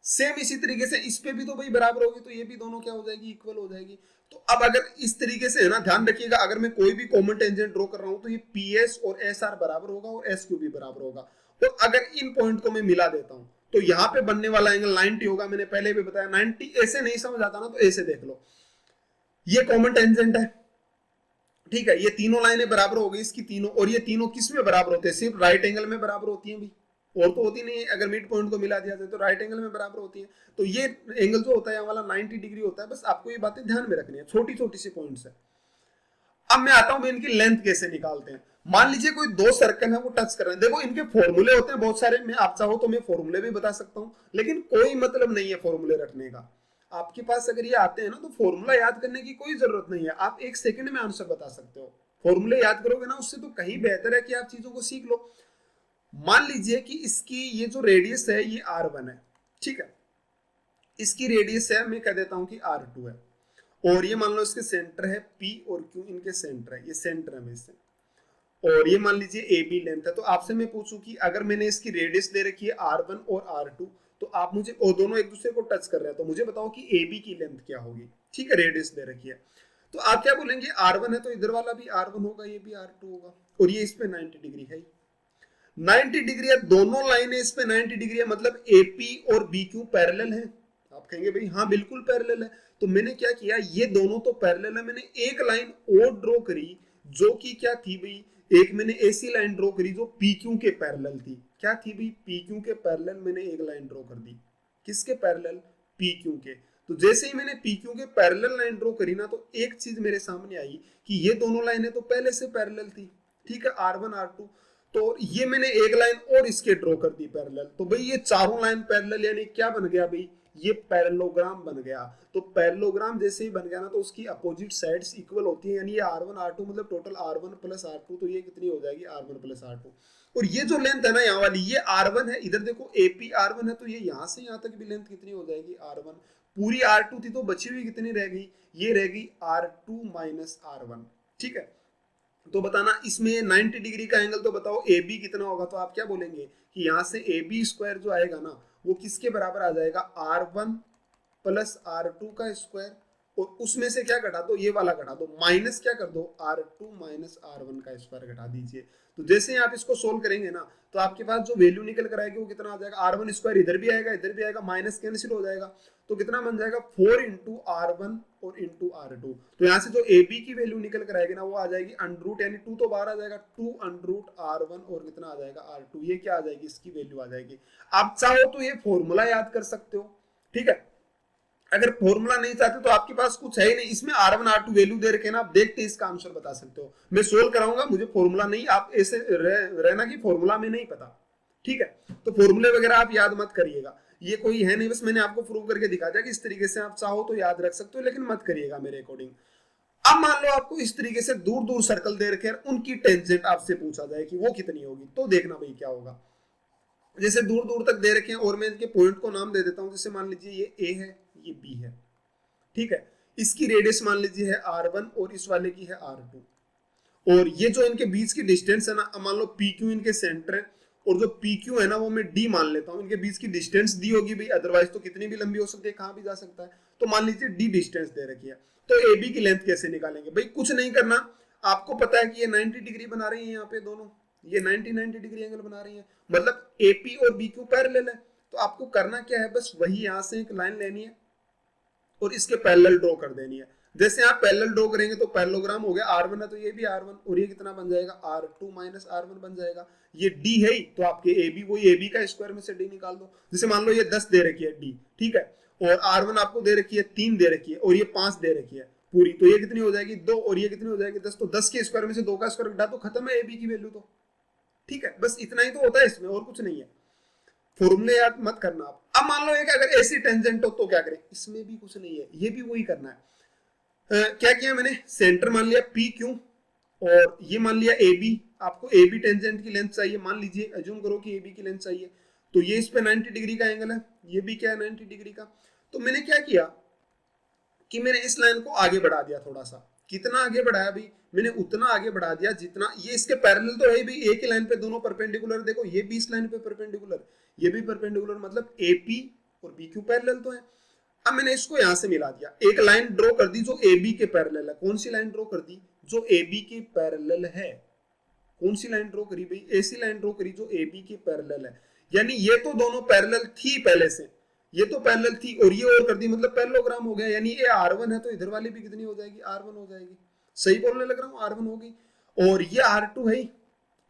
सेम इसी तरीके से इस पे भी तो भाई बराबर होगी, तो ये भी दोनों क्या हो जाएगी, इक्वल हो जाएगी। तो अब अगर इस तरीके से है ना, ध्यान रखिएगा, अगर मैं कोई भी कॉमन टेंजेंट ड्रॉ कर रहा हूं तो ये पी एस और एस आर बराबर होगा, और एस क्यू भी बराबर होगा। और अगर इन पॉइंट को मैं मिला देता हूं तो यहां पे बनने वाला एंगल 90 होगा। मैंने पहले भी बताया 90, ऐसे नहीं समझ आता ना तो ऐसे देख लो, ये कॉमन टेंजेंट है। ठीक है, ये तीनों लाइनें बराबर हो गई इसकी तीनों, और ये तीनों किस में बराबर होते हैं, सिर्फ राइट एंगल में बराबर होती हैं भाई, और तो होती नहीं है। अगर मिड पॉइंट को मिला दिया जाए तो राइट एंगल में बराबर होती है। तो ये एंगल जो होता है वाला 90 डिग्री होता है। बस आपको ये बातें ध्यान में रखनी है, छोटी छोटी सी पॉइंट्स है। अब मैं आता हूं इनकी लेंथ कैसे निकालते हैं। मान लीजिए कोई दो सर्कल है वो टच कर रहे हैं, देखो इनके फॉर्मूले होते हैं बहुत सारे, मैं आप चाहो तो मैं फॉर्मूले भी बता सकता हूं, लेकिन कोई मतलब नहीं है फॉर्मूले रखने का। आपके पास अगर ये आते हैं ना तो फॉर्मूला याद करने की कोई जरूरत नहीं है, आप एक सेकंड में आंसर बता सकते हो। फॉर्मूले याद करोगे ना उससे तो कहीं बेहतर है कि आप चीजों को सीख लो। मान लीजिए कि इसकी ये जो रेडियस है ये R1 है, ठीक है, इसकी रेडियस है मैं कह देता हूं कि R2 है, और ये मान लो इसके सेंटर है P और Q, इनके सेंटर है, ये सेंटर है में इससे, और ये मान लीजिए AB लेंथ है। तो आपसे मैं पूछूं कि अगर मैंने इसकी रेडियस दे रखी है R1 और R2, तो आप मुझे, और दोनों एक दूसरे को टच कर रहे हैं, तो मुझे बताओ कि AB की लेंथ क्या होगी, ठीक है, रेडियस दे रखी है। तो आप क्या बोलेंगे, R1 है तो इधर वाला भी R1 होगा, ये भी R2 होगा, और ये इस पे 90 डिग्री है, 90 डिग्री है, दोनों लाइनें इस पे 90 डिग्री है, मतलब AP और BQ पैरेलल है। आप कहेंगे भाई हाँ बिल्कुल पैरेलल है, तो मैंने क्या किया, ये दोनों तो पैरेलल है, मैंने एक लाइन और ड्रॉ करी जो कि क्या थी भाई, एक मैंने ऐसी लाइन ड्रॉ करी जो PQ के पैरेलल थी। क्या थी भाई, PQ के पैरेलल मैंने एक लाइन ड्रॉ कर दी। किसके पैरेलल, PQ के। तो जैसे ही मैंने PQ के पैरेलल लाइन ड्रॉ करी ना, तो एक चीज मेरे सामने आई कि ये दोनों लाइनें तो पहले से पैरेलल थी, ठीक है, R1 R2, तो ये मैंने एक लाइन और इसके ड्रॉ कर दी पैरेलल, तो भाई ये चारों लाइन पैरेलल, यानी क्या बन गया भाई, ये पैरेललोग्राम बन गया। तो पैरेललोग्राम जैसे ही बन गया ना, तो उसकी अपोजिट साइड्स इक्वल होती है, यानी ये R1 R2 मतलब टोटल R1 प्लस R2, तो ये कितनी हो जाएगी, R1 प्लस R2। और ये जो लेंथ है ना यहाँ वाली, ये R1 है, इधर देखो AP R1 है, तो ये यहाँ से यहाँ तक भी लेंथ कितनी हो जाएगी, R1, पूरी R2 थी तो बची हुई कितनी रह गई, ये रह गई R2 माइनस R1, ठीक है। तो बताना इसमें 90 डिग्री का एंगल, तो बताओ AB कितना होगा, तो आप क्या बोलेंगे कि यहाँ से AB स्क्वायर जो आएगा ना, वो किसके बराबर आ जाएगा, R1 प्लस R2 का स्क्वायर, और उसमें से क्या घटा दो, ये वाला घटा दो, माइनस क्या कर दो, R2 माइनस R1 का स्क्वायर घटा दीजिए। तो जैसे ही आप इसको सोल्व करेंगे ना, तो आपके पास जो वैल्यू निकल कर आएगी वो कितना आ जाएगा, R1 स्क्वायर इधर भी आएगा इधर भी आएगा, माइनस कैंसिल हो जाएगा, तो कितना बन जाएगा 4 इंटू R1 और इंटू R2। तो यहाँ से जो AB की वैल्यू निकल कर आएगी ना, वो आ जाएगी अंडरूट, यानी 2 तो बाहर आ जाएगा, 2 अंडरूट R1 और कितना आ जाएगा R2, ये क्या आ जाएगी, इसकी वैल्यू आ जाएगी। आप चाहो तो ये फॉर्मूला याद कर सकते हो, ठीक है। अगर फॉर्मूला नहीं चाहते तो आपके पास कुछ है ही नहीं, इसमें R1 R2 वैल्यू दे रखे ना, आप देखते इसका आंसर बता सकते हो। मैं सोल्व कराऊंगा, मुझे फॉर्मूला नहीं, आप ऐसे रहना कि फॉर्मूला में नहीं पता, ठीक है। तो फॉर्मूले वगैरह आप याद मत करिएगा, ये कोई है नहीं, बस मैंने आपको प्रूव करके दिखा दिया कि इस तरीके से आप चाहो तो याद रख सकते हो, लेकिन मत करिएगा मेरे अकॉर्डिंग। अब मान लो आपको इस तरीके से दूर दूर सर्कल दे रखे, उनकी टेंजेंट आपसे पूछा जाए कि वो कितनी होगी, तो देखना भाई क्या होगा। जैसे दूर दूर तक दे रखे हैं, और मैं इनके पॉइंट को नाम दे देता हूं, जैसे मान लीजिए ये A है, ये B है, ठीक है, इसकी रेडियस मान लीजिए है R1 और इस वाले की है R2, और ये जो इनके बीच की डिस्टेंस है ना, मान लो PQ इनके सेंटर है, और जो PQ है ना वो मैं D मान लेता हूं, इनके बीच की डिस्टेंस D होगी भाई, अदरवाइज तो कितनी भी लंबी हो सकती है, कहां भी जा सकता है। तो मान लीजिए D डिस्टेंस दे रखी है, तो AB की लेंथ कैसे निकालेंगे भाई, कुछ नहीं करना, आपको पता है कि ये 90 डिग्री बना रही है, यहाँ पे दोनों ये 90 डिग्री एंगल बना रही है, मतलब AP और BQ पैरेलल है। तो आपको करना क्या है, बस वही यहाँ से एक लाइन लेनी है और इसके पैरेलल ड्रॉ कर देनी है। जैसे आप पैरेलल ड्रॉ करेंगे तो पैरेललोग्राम हो गया, R1 है तो ये भी R1, और ये कितना बन जाएगा, R2 माइनस R1 बन जाएगा। ये D है ही, तो आपके AB, वही AB का स्क्वायर में से D निकाल दो। जैसे मान लो ये 10 दे रखी है D, ठीक है, और R1 आपको दे रखी है 3 दे रखी है, और ये 5 दे रखी है पूरी, तो ये कितनी हो जाएगी 2, और ये कितनी हो जाएगी 10, तो 10 के स्क्वायर में से 2 का स्क्वायर घटा, तो खत्म है AB की वैल्यू, तो ठीक है, बस इतना ही तो होता है इसमें, और कुछ नहीं है। फॉर्मूले याद मत करना आप। अब मान लो एक अगर ऐसी टेंजेंट हो तो क्या करें, इसमें भी कुछ नहीं है, ये भी वही करना है। क्या किया मैंने, सेंटर मान लिया PQ, और ये मान लिया AB, आपको AB टेंजेंट की लेंथ चाहिए, मान लीजिए अज्यूम करो कि AB की लेंथ चाहिए, तो ये इस पे 90 डिग्री का एंगल है, ये भी क्या है 90 डिग्री का। तो मैंने क्या किया कि मैंने इस लाइन को आगे बढ़ा दिया थोड़ा सा, कितना आगे बढ़ाया भाई, मैंने उतना आगे बढ़ा दिया जितना ये इसके पैरेलल तो है भाई, एक ही लाइन पे दोनों परपेंडिकुलर, देखो ये भी इस लाइन पे परपेंडिकुलर, ये भी परपेंडिकुलर, मतलब AP और BQ पैरेलल तो है। अब मैंने इसको यहां से मिला दिया, एक लाइन ड्रॉ कर दी जो AB के पैरेलल है। कौन सी लाइन ड्रॉ कर दी, जो AB के पैरेलल है। कौन सी लाइन ड्रॉ करी भाई, ऐसी लाइन ड्रॉ करी जो AB के पैरेलल है, यानी ये तो दोनों पैरेलल थी पहले से, ये तो पैरेलल थी, और ये और कर दी, मतलब पैरेललोग्राम हो गया। यानी ये R1 है तो इधर वाली भी कितनी हो जाएगी, R1 हो जाएगी। सही बोलने लग रहा हूँ, R1 होगी, और ये R2 है,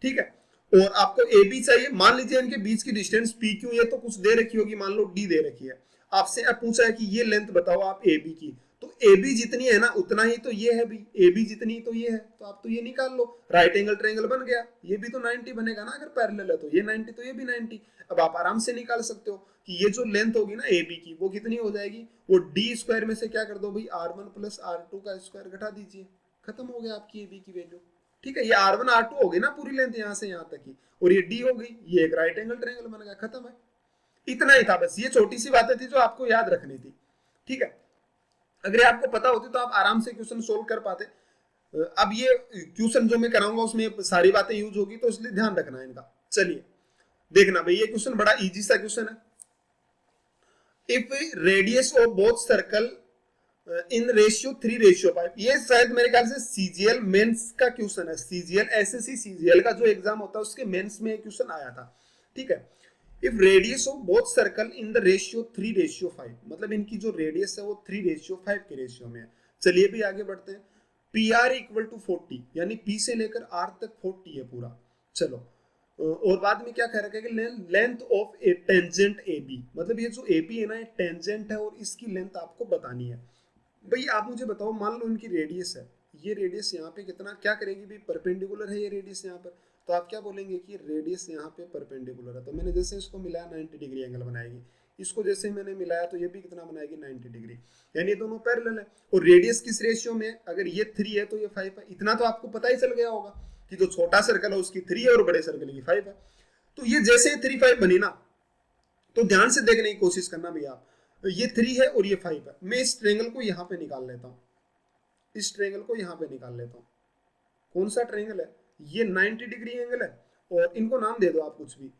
ठीक है, और आपको AB चाहिए। मान लीजिए इनके बीच की डिस्टेंस PQ, ये तो कुछ दे रखी होगी, मान लो D दे रखी है, आपसे अब पूछा है कि ये लेंथ बताओ आप AB की, तो ए बी जितनी है ना उतना ही तो ये है भी, ए बी जितनी तो ये है, तो आप तो ये निकाल लो, राइट एंगल ट्रायंगल बन गया। ये भी तो 90 बनेगा ना, अगर पैरेलल है तो ये 90 तो ये भी 90। अब आप आराम से निकाल सकते हो कि ये जो लेंथ होगी ना ए बी की वो कितनी हो जाएगी, वो डी स्क्वायर में से क्या कर दो भाई, R1 प्लस R2 का स्क्वायर घटा दीजिए, खत्म हो गया आपकी ए बी की वैल्यू। ठीक है, ये R1 R2 हो गई ना पूरी लेंथ यहाँ से यहाँ तक की, और ये डी हो गई, ये एक राइट एंगल ट्रायंगल बन गया, खत्म है। इतना ही था बस, ये छोटी सी बातें थी जो आपको याद रखनी थी। ठीक है, अगर ये आपको पता होती तो आप आराम से क्वेश्चन सोल्व कर पाते। अब ये क्वेश्चन जो मैं कराऊंगा उसमें सारी बातें यूज होगी, तो इसलिए ध्यान रखना है इनका। चलिए देखना भाई, ये क्वेश्चन बड़ा इजी सा क्वेश्चन है। If radius of both circle in ratio 3:5, ये शायद मेरे ख्याल से सीजीएल मेंस का क्वेश्चन है, सीजीएल एसएससी सीजीएल का जो एग्जाम होता है उसके मेंस में क्वेश्चन आया था। ठीक है, if radius of both circle in the ratio 3:5, मतलब इनकी जो रेडियस है वो 3:5 के रेशियो में है। चलिए भी आगे बढ़ते हैं। पी आर इक्वल टू 40, यानी पी से लेकर आर तक 40 है पूरा। चलो, और बाद में क्या कह रखा है कि length of a tangent A B, मतलब ये जो ए बी है ना ये टेंजेंट है और इसकी लेंथ आपको बतानी है। भाई आप मुझे बताओ, मान लो इनकी रेडियस है, ये रेडियस यहाँ पे कितना क्या करेगी भाई, परपेंडिकुलर है ये रेडियस यहाँ पर, तो आप क्या बोलेंगे कि रेडियस यहाँ पे परपेंडिकुलर है, तो मैंने जैसे इसको मिलाया 90 डिग्री एंगल बनाएगी, इसको जैसे मैंने मिलाया तो ये भी कितना बनाएगी 90 डिग्री, यानी ये दोनों पैरेलल है। और रेडियस किस रेशियो में, अगर ये 3 है तो ये 5 है, इतना तो आपको पता ही चल गया होगा कि जो छोटा सर्कल है उसकी 3 है और बड़े सर्कल की 5 है। तो ये जैसे 3 5 बनी ना, तो ध्यान से देखने की कोशिश करना भैया आप, ये 3 है और ये 5 है, मैं इस ट्रायंगल को यहाँ पे निकाल लेता हूँ, इस ट्रायंगल को यहाँ पे निकाल लेता हूँ। कौन सा ट्रायंगल है, ये 90 डिग्री एंगल है, और इनको नाम दे दो आप कुछ भी,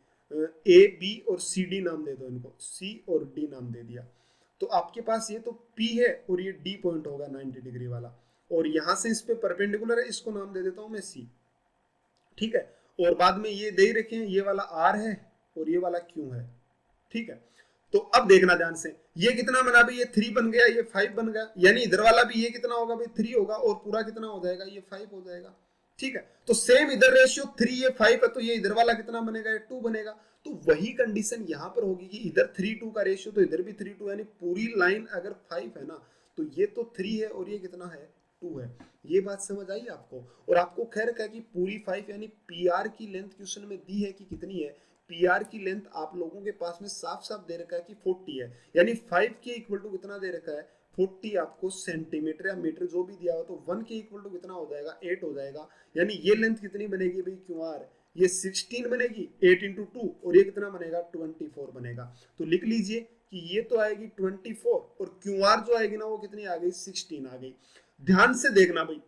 ए बी और सी डी नाम दे दो इनको, सी और डी नाम दे दिया, तो आपके पास ये तो पी है और ये डी पॉइंट होगा 90 डिग्री वाला, और यहां से इस पे परपेंडिकुलर है, इसको नाम दे देता हूं मैं सी। ठीक है, और बाद में ये दे रखे हैं, ये वाला आर है और ये वाला क्यू है। ठीक है, तो अब देखना ध्यान से, ये कितना बना भाई, ये 3 बन गया, ये 5 बन गया, यानी इधर वाला भी ये कितना होगा भाई 3 होगा, और पूरा कितना हो जाएगा, ये 5 हो जाएगा। ठीक है, तो सेम इधर रेशियो 3 ये 5 है, तो ये इधर वाला कितना बनेगा, ये 2 बनेगा। तो वही कंडीशन यहां पर होगी कि इधर 3 2 का रेशियो, तो इधर भी 3 2, यानी पूरी लाइन अगर 5 है ना, तो ये तो 3 है और ये कितना है 2 है। ये बात समझ आई आपको, और आपको खैर क्या कि पूरी 5 यानी पी आर की लेंथ क्वेश्चन में दी है कि कितनी है, पी आर की लेंथ आप लोगों के पास में साफ साफ दे रखा है कि 40 है, यानी 5 के इक्वल टू कितना दे रखा है 40, आपको सेंटीमीटर या मीटर जो भी दिया हो, तो 1 के इक्वल टू कितना हो जाएगा 8 हो जाएगा, यानी ये लेंथ कितनी बनेगी भाई क्यू आर, ये 16 बनेगी, 8 इंटू 2, और ये कितना बनेगा 24 बनेगा। तो लिख लीजिए कि ये तो आएगी 24 और क्यू आर जो आएगी ना वो कितनी आ गई 16 आ गई। ध्यान से देखना भाई,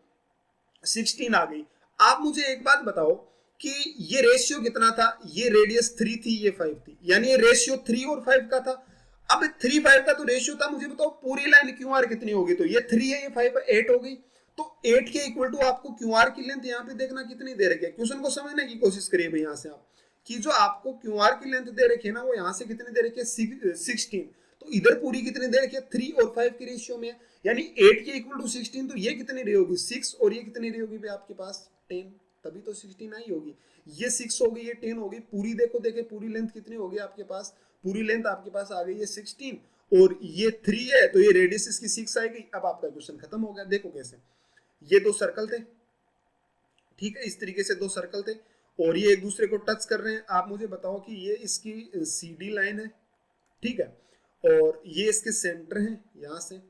16 आ गई। आप मुझे एक बात बताओ कि ये रेशियो कितना था, ये रेडियस 3 थी, ये 5 थी, यानी ये रेशियो 3 और 5 का था। अब 3 5 का तो रेशियो था, मुझे बताओ पूरी लाइन क्यू आर कितनी होगी, तो ये 3 है ये 5 है, 8 हो गई। तो 8 के इक्वल टू आपको क्यू आर की लेंथ यहाँ पे देखना कितनी दे रखी है, क्वेश्चन को समझने की कोशिश करिए भाई यहाँ से आप, कि जो आपको क्यू आर की लेंथ दे रखी है ना वो यहाँ से कितनी दे रखी है 16, तो इधर पूरी कितनी दे रखी है 3 और 5 के रेशियो में, यानी 8 के इक्वल टू 16, तो ये कितनी रही होगी 6, और ये कितनी रही होगी भाई आपके पास 10, तभी तो 16 आई होगी। ये 6 हो गई, ये 10 हो गई, पूरी देखो देखे पूरी लेंथ कितनी होगी आपके पास, पूरी लेंथ आपके पास आ गई है 16, और ये 3 है तो ये रेडियस इसकी 6 आएगी। अब आपका क्वेश्चन खत्म हो गया। देखो कैसे, ये 2 सर्कल थे, ठीक है, इस तरीके से 2 सर्कल थे और ये एक दूसरे को टच कर रहे हैं। आप मुझे बताओ कि ये इसकी CD लाइन है, ठीक है, और ये इसके सेंटर है यहाँ से,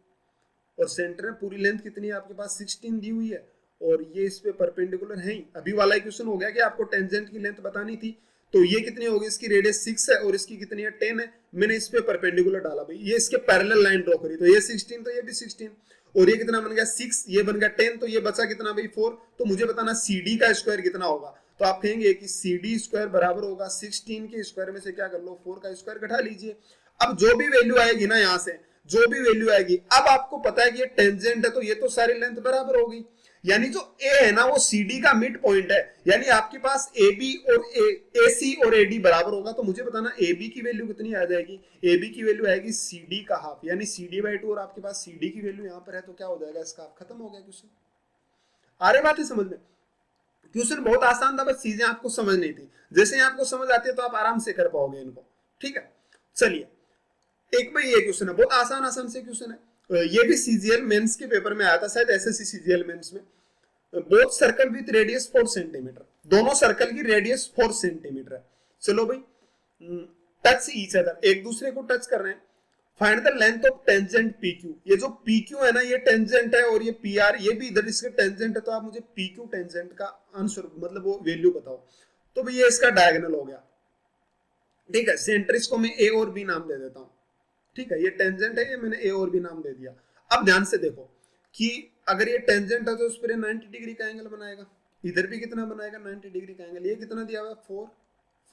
और सेंटर में पूरी लेंथ कितनी है आपके पास 16 दी हुई है, और ये इस पे परपेंडिकुलर है ही। अभी वाला क्वेश्चन हो गया कि आपको टेंजेंट की लेंथ बतानी थी, तो ये कितनी होगी, इसकी रेडियस 6 है और इसकी कितनी है 10 है, मैंने इस पे परपेंडिकुलर डाला भाई, ये इसके पैरेलल लाइन ड्रॉ करी, तो ये 16 तो ये भी 16, और ये कितना बन गया 6, ये बन गया 10, तो ये बचा कितना भाई 4। तो मुझे बताना CD का स्क्वायर कितना होगा, तो आप कहेंगे कि CD स्क्वायर बराबर होगा 16 के स्क्वायर में से क्या कर लो 4 का स्क्वायर घटा लीजिए। अब जो भी वैल्यू आएगी ना यहाँ से, जो भी वैल्यू आएगी, अब आपको पता है कि ये टेंजेंट है तो ये तो सारी लेंथ बराबर होगी, यानी जो A है ना वो CD का मिड पॉइंट है, यानी आपके पास AB और AC और AD बराबर होगा। तो मुझे बताना AB की वैल्यू कितनी आ जाएगी, AB की वैल्यू आएगी CD का हाफ, यानी CD/2, और आपके पास CD की वैल्यू यहाँ पर है, तो क्या हो जाएगा इसका, खत्म हो गया क्वेश्चन। आ रही बात है समझ में, क्वेश्चन बहुत आसान था, बस चीजें आपको समझनी थी, जैसे आपको समझ आती है तो आप आराम से कर पाओगे इनको। ठीक है, चलिए एक भाई ये क्वेश्चन है, बहुत आसान आसान से क्वेश्चन है। ये भी सीजीएल मेंस के पेपर में आया था शायद, एसएससी सीजीएल मेंस में। Both circle with radius 4 centimetre, दोनों सर्कल की रेडियस 4 सेंटीमीटर है। चलो भाई, टच ईच अदर, एक दूसरे को टच कर रहे हैं। Find the length of tangent PQ, ये जो PQ है ना ये टेंजेंट है, और ये PR ये भी इधर इसके टेंजेंट है, तो आप मुझे PQ टेंजेंट का आंसर मतलब वो वैल्यू बताओ। तो भाई ये इसका डायगोनल हो गया, ठीक है। सेंटर इसको मैं A और B नाम दे देता हूं, ठीक है। ये टेंजेंट है, ये मैंने A और B नाम दे दिया। अब ध्यान से देखो कि अगर ये टेंजेंट है तो उस पर 90 डिग्री का एंगल बनाएगा, इधर भी कितना बनाएगा 90 डिग्री का एंगल। ये कितना दिया हुआ है 4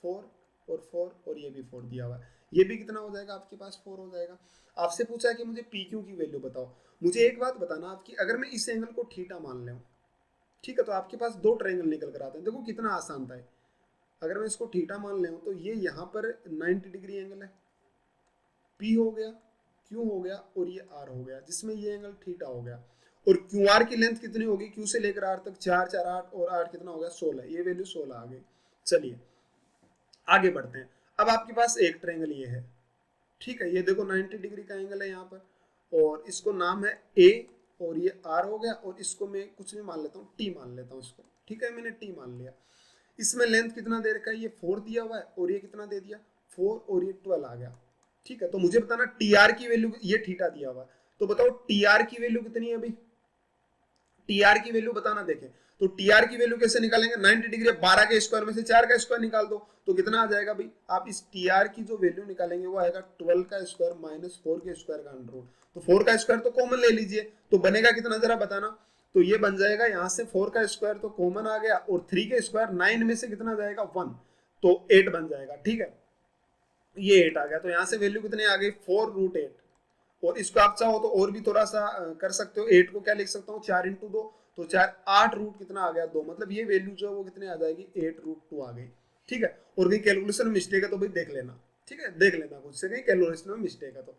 4 और 4, और ये भी 4 दिया हुआ है। ये भी कितना हो जाएगा आपके पास 4 हो जाएगा। आपसे पूछा है कि मुझे PQ की वैल्यू बताओ। मुझे एक बात बताना आपकी, अगर मैं इस एंगल को थीटा मान लूं, ठीक है, तो आपके पास दो ट्रायंगल निकल कर आते हैं। देखो कितना आसान था। अगर मैं इसको थीटा मान लूं तो ये यहाँ पर 90 डिग्री एंगल है, P हो गया, Q हो गया, और ये R हो गया, जिसमें ये एंगल थीटा हो गया। और QR की लेंथ कितनी होगी, Q से लेकर R तक 4 4 8, और 8 कितना हो गया 16, ये वैल्यू 16 आ गई। चलिए आगे बढ़ते हैं। अब आपके पास एक ट्रायंगल ये है, ठीक है, ये देखो 90 डिग्री का एंगल है यहाँ पर, और इसको नाम है A, और ये R हो गया, और इसको मैं कुछ भी मान लेता हूँ, T मान लेता हूँ इसको, ठीक है, मैंने T मान लिया। इसमें लेंथ कितना दे रखा है, ये 4 दिया हुआ है, और ये कितना दे दिया 4, और ये 12 आ गया, ठीक है। तो मुझे बताना TR की वैल्यू, ये थीटा दिया हुआ है, तो बताओ TR की वैल्यू कितनी है अभी, TR की वैल्यू बताना। देखें तो TR की वैल्यू कैसे निकालेंगे, 90 डिग्री 12 के स्क्वायर में से 4 का स्क्वायर निकाल दो, तो कितना आ जाएगा भाई। आप इस TR की जो वैल्यू निकालेंगे वो आएगा 12 का स्क्वायर माइनस 4 के स्क्वायर का अंडर रूट। तो 4 का स्क्वायर तो कॉमन ले लीजिए, तो बनेगा कितना जरा बताना। तो ये बन जाएगा यहाँ से 4 का स्क्वायर तो कॉमन आ गया, और 3 के स्क्वायर 9 में से कितना जाएगा 1, तो 8 बन जाएगा, ठीक है। ये 8 आ गया, तो यहाँ से वैल्यू कितनी आ गई 4√8। और इसको आप चाहो तो और भी थोड़ा सा कर सकते हो। 8 को क्या लिख सकता हूँ 4 इंटू 2, तो 4 8 रूट कितना आ गया 2, मतलब ये वैल्यू जो है वो कितने आ जाएगी 8√2 आ गई, ठीक है। और कहीं कैलकुलेशन में मिस्टेक है तो भाई देख लेना, ठीक है, देख लेना खुद से कहीं कैलकुलेशन में मिस्टेक है तो।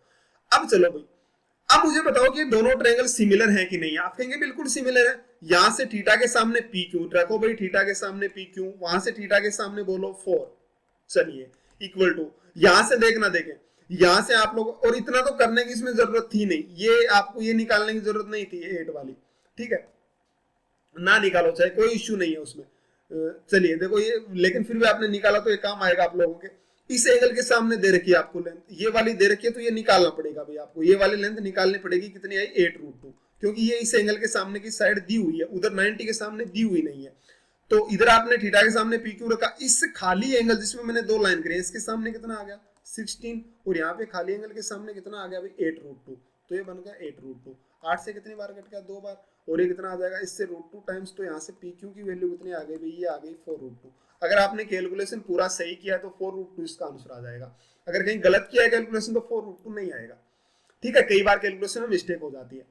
अब चलो भाई, अब मुझे बताओ कि दोनों ट्रायंगल सिमिलर है कि नहीं। आप कहेंगे बिल्कुल सिमिलर है। यहां से थीटा के सामने PQ रखो भाई, थीटा के सामने PQ, वहां से थीटा के सामने बोलो 4, चलिए इक्वल टू, यहां से देखना, देखें यहां से आप लोग, और इतना तो करने की इसमें जरूरत थी नहीं, ये आपको ये निकालने की जरूरत नहीं थी, ये 8 वाली, ठीक है, ना निकालो चाहे, कोई इश्यू नहीं है उसमें। चलिए देखो ये, लेकिन फिर भी आपने निकाला तो ये काम आएगा आप लोगों के। इस एंगल के सामने दे रखी है आपको लेंथ, ये वाली दे रखी है, तो ये निकालना पड़ेगा भाई आपको, ये वाली लेंथ निकालनी पड़ेगी, कितनी आई 8√2, क्योंकि ये इस एंगल के सामने की साइड दी हुई है, उधर 90 के सामने दी हुई नहीं है। तो इधर आपने थीटा के सामने PQ रखा, इस खाली एंगल जिसमें मैंने दो लाइन करी, इसके सामने कितना आ गया 16, और यहाँ पे खाली एंगल के सामने कितना आ गया भाई 8√2, तो ये बन गया 8√2। 8 से कितनी बार कट गया 2 बार, और ये कितना आ जाएगा इससे √2 टाइम्स, तो यहाँ से PQ की वैल्यू कितनी आ गई भाई, ये आ गई 4√2। अगर आपने कैलकुलेशन पूरा सही किया तो 4√2 इसका आंसर आ जाएगा। अगर कहीं गलत किया है कैलकुलेशन तो 4√2 नहीं आएगा, ठीक है। कई बार कैलकुलेशन में मिस्टेक हो जाती है।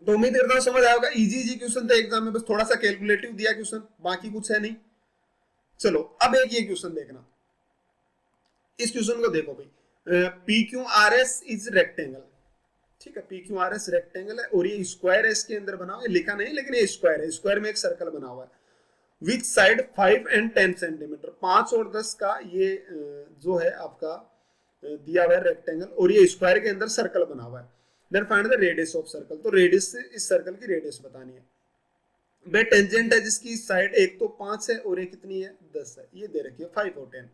तो उम्मीद करता हूं समझ आएगा। इजी क्वेश्चन था एग्जाम में, बस थोड़ा सा कैलकुलेटिव दिया क्वेश्चन, बाकी कुछ है नहीं। चलो अब एक ये क्वेश्चन देखना, इस क्वेश्चन को देखो भाई, PQRS इज रेक्टेंगल, ठीक है, PQRS रेक्टेंगल है, और ये स्क्वायर है, इसके अंदर बना हुआ है, लिखा नहीं लेकिन ये स्क्वायर है, स्क्वायर में एक सर्कल बना हुआ है, विथ साइड 5 एंड 10 सेंटीमीटर, 5 और 10 का ये जो है आपका दिया हुआ है रेक्टेंगल, और ये स्क्वायर के अंदर सर्कल बना हुआ है। Then find the radius of circle, तो रेडियस से इस सर्कल की रेडियस बतानी है। बे टेंजेंट है जिसकी साइड एक तो 5 है और एक कितनी है 10 है, ये दे रखी है 5 और 10।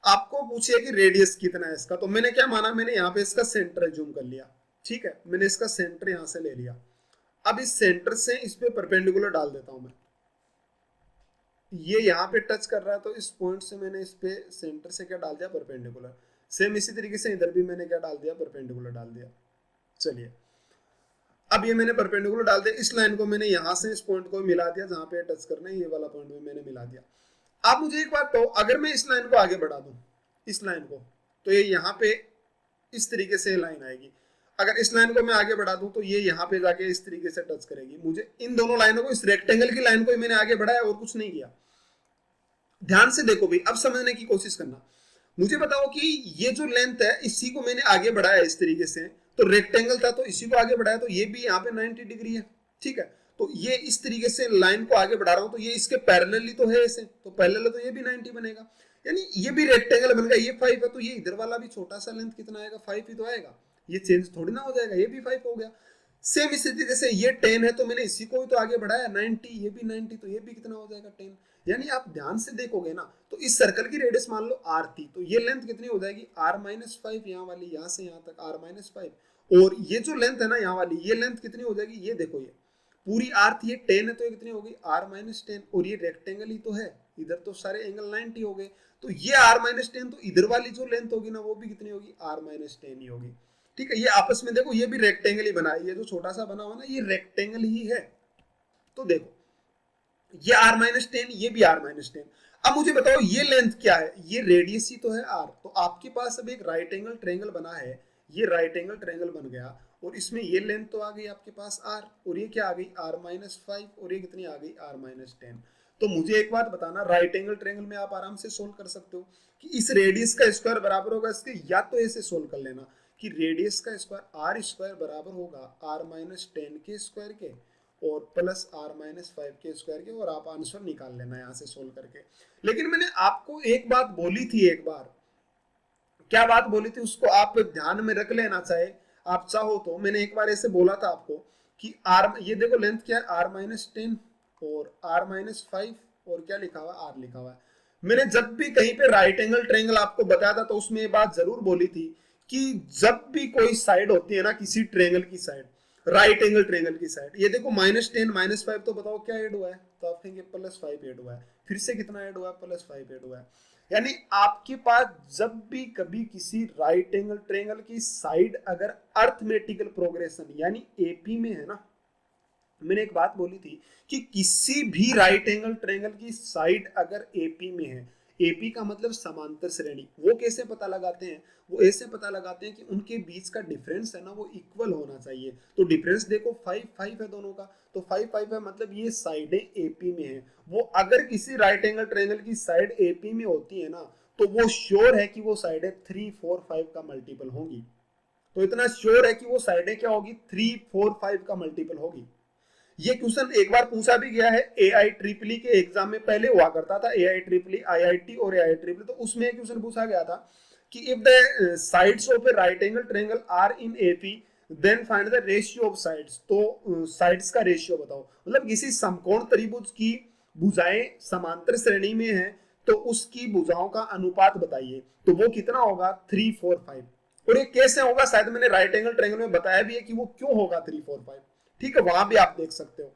आपको पूछिए कि रेडियस कितना है इसका, तो मैंने क्या माना, मैंने यहाँ पे इसका सेंटर जूम कर लिया, ठीक है, मैंने इसका सेंटर यहां से ले लिया। अब इस सेंटर से इस पे परपेंडिकुलर डाल देता हूं मैं, ये यहाँ पे टच कर रहा है, तो इस पॉइंट से मैंने इस पे सेंटर से क्या डाल दिया परपेंडिकुलर। सेम इसी तरीके से इधर भी मैंने क्या डाल दिया परपेंडिकुलर डाल दिया। चलिए अब ये मैंने परपेंडिकुलर डाल दिया, इस लाइन को मैंने यहां से इस पॉइंट को मिला दिया, जहां पे टच करना है ये वाला पॉइंट भी मैंने मिला दिया। आप मुझे एक बात कहो, अगर मैं इस लाइन को आगे बढ़ा दूं, इस लाइन को, तो ये यहाँ पे इस तरीके से लाइन आएगी। अगर इस लाइन को मैं आगे बढ़ा दूं तो ये यहाँ पे जाके इस तरीके से टच करेगी। मुझे इन दोनों लाइनों को, इस रेक्टेंगल की लाइन को मैंने आगे बढ़ाया और कुछ नहीं किया। ध्यान से देखो भाई, अब समझने की कोशिश करना। मुझे बताओ कि ये जो लेंथ है इसी को मैंने आगे बढ़ाया इस तरीके से, तो रेक्टेंगल था तो इसी को आगे बढ़ाया, तो ये भी यहाँ पे 90 डिग्री है, ठीक है। तो ये इस तरीके से लाइन को आगे बढ़ा रहा हूं, तो ये इसके पैरेलली तो है ऐसे, तो पैरेलल है तो ये भी 90 बनेगा, यानी ये भी रेक्टेंगल बन गया। ये 5 है तो ये इधर वाला भी छोटा सा लेंथ कितना आएगा 5 ही तो आएगा। ये चेंज थोड़ी ना हो जाएगा, ये भी 5 हो गया। सेम इसी तरीके से ये 10 है तो मैंने इसी को ही तो आगे बढ़ाया 90, ये भी 90, तो ये भी कितना हो जाएगा 10। यानी आप ध्यान से देखोगे ना तो इस सर्कल की रेडियस मान लो r थी, तो ये लेंथ कितनी हो जाएगी r-5, यहाँ वाली यहाँ से यहाँ तक r-5, और ये जो लेंथ है ना यहाँ वाली, ये लेंथ कितनी हो जाएगी, ये देखो ये पूरी r थी, ये 10 है तो ये कितनी होगी r-10, और ये रेक्टेंगल ही तो है, इधर तो सारे एंगल 90 हो गए, तो ये r-10, तो इधर वाली जो लेंथ होगी ना वो भी कितनी होगी r-10 ही होगी। ठीक है, ये आपस में देखो ये भी रेक्टेंगल ही बना है, ये जो छोटा सा बना हुआ ना ये रेक्टेंगल ही है। तो देखो ये r-10, ये भी r-10। अब मुझे बताओ ये लेंथ क्या है, ये रेडियस ही तो है r, तो आपके पास अब एक राइट एंगल ट्रायंगल बना है, ये राइट एंगल ट्रायंगल बन गया, और इसमें ये लेंथ तो आ गई आपके पास r, और ये क्या आ गई r-5, और ये कितनी आ गई r-10। तो मुझे एक बात बताना, राइट एंगल ट्रायंगल में आप आराम से सोल्व कर सकते हो कि इस रेडियस का स्क्वायर बराबर होगा इसके, या तो ऐसे सोल्व कर लेना कि रेडियस का स्क्वायर आर स्क्वायर बराबर होगा r-10 के स्क्वायर के और प्लस r-5 के स्क्वायर के, और आप आंसर निकाल लेना यहाँ से सोल्व करके। लेकिन मैंने आपको एक बात बोली थी, एक बार क्या बात बोली थी उसको आप ध्यान में रख लेना, चाहे आप चाहो तो। मैंने एक बार ऐसे बोला था आपको कि r, ये देखो लेंथ क्या है r-10 और r-5, और क्या लिखा हुआ r लिखा हुआ है। मैंने जब भी कहीं पे राइट एंगल ट्रायंगल आपको बताया था तो उसमें ये बात जरूर बोली थी कि जब भी कोई साइड होती है ना किसी ट्रायंगल की साइड, राइट एंगल ट्रायंगल की साइड, ये देखो -10 -5, तो बताओ क्या ऐड हुआ है, तो आप कहेंगे +5 ऐड हुआ है, फिर से कितना ऐड हुआ है, +5 ऐड हुआ है। यानी आपके पास जब भी कभी किसी राइट एंगल ट्रायंगल की साइड अगर अर्थमेटिकल प्रोग्रेशन यानी एपी में है ना, मैंने एक बात बोली थी कि किसी भी राइट एंगल ट्रायंगल की साइड अगर एपी में है, एपी का मतलब समांतर श्रेणी, वो कैसे पता लगाते हैं, वो ऐसे पता लगाते हैं कि उनके बीच का डिफरेंस है ना वो इक्वल होना चाहिए। तो डिफरेंस देखो 5 है दोनों का, तो 5 है, मतलब ये साइडें एपी में है। वो अगर किसी राइट एंगल ट्रायंगल की साइड एपी में होती है ना तो वो श्योर है कि वो साइडें 3, 4, 5 का मल्टीपल होंगी। तो इतना श्योर है कि वो साइडें क्या होगी, 3, 4, 5 का मल्टीपल होगी। ये क्वेश्चन एक बार पूछा भी गया है AIEEE के एग्जाम में, पहले हुआ करता था AIEEE, IIT और AIEEE, तो उसमें एक क्वेश्चन पूछा गया था कि if the sides of a right angle triangle are in AP then find the ratio of sides. तो साइड्स का रेशियो बताओ, मतलब किसी समकोण त्रिभुज की भुजाएं समांतर श्रेणी में है तो उसकी भुजाओं का अनुपात बताइए, तो वो कितना होगा 3, 4, 5। और ये कैसे होगा, शायद मैंने राइट एंगल ट्रायंगल में बताया भी है कि वो क्यों होगा 3, 4, 5। ठीक है, वहां भी आप देख सकते हो।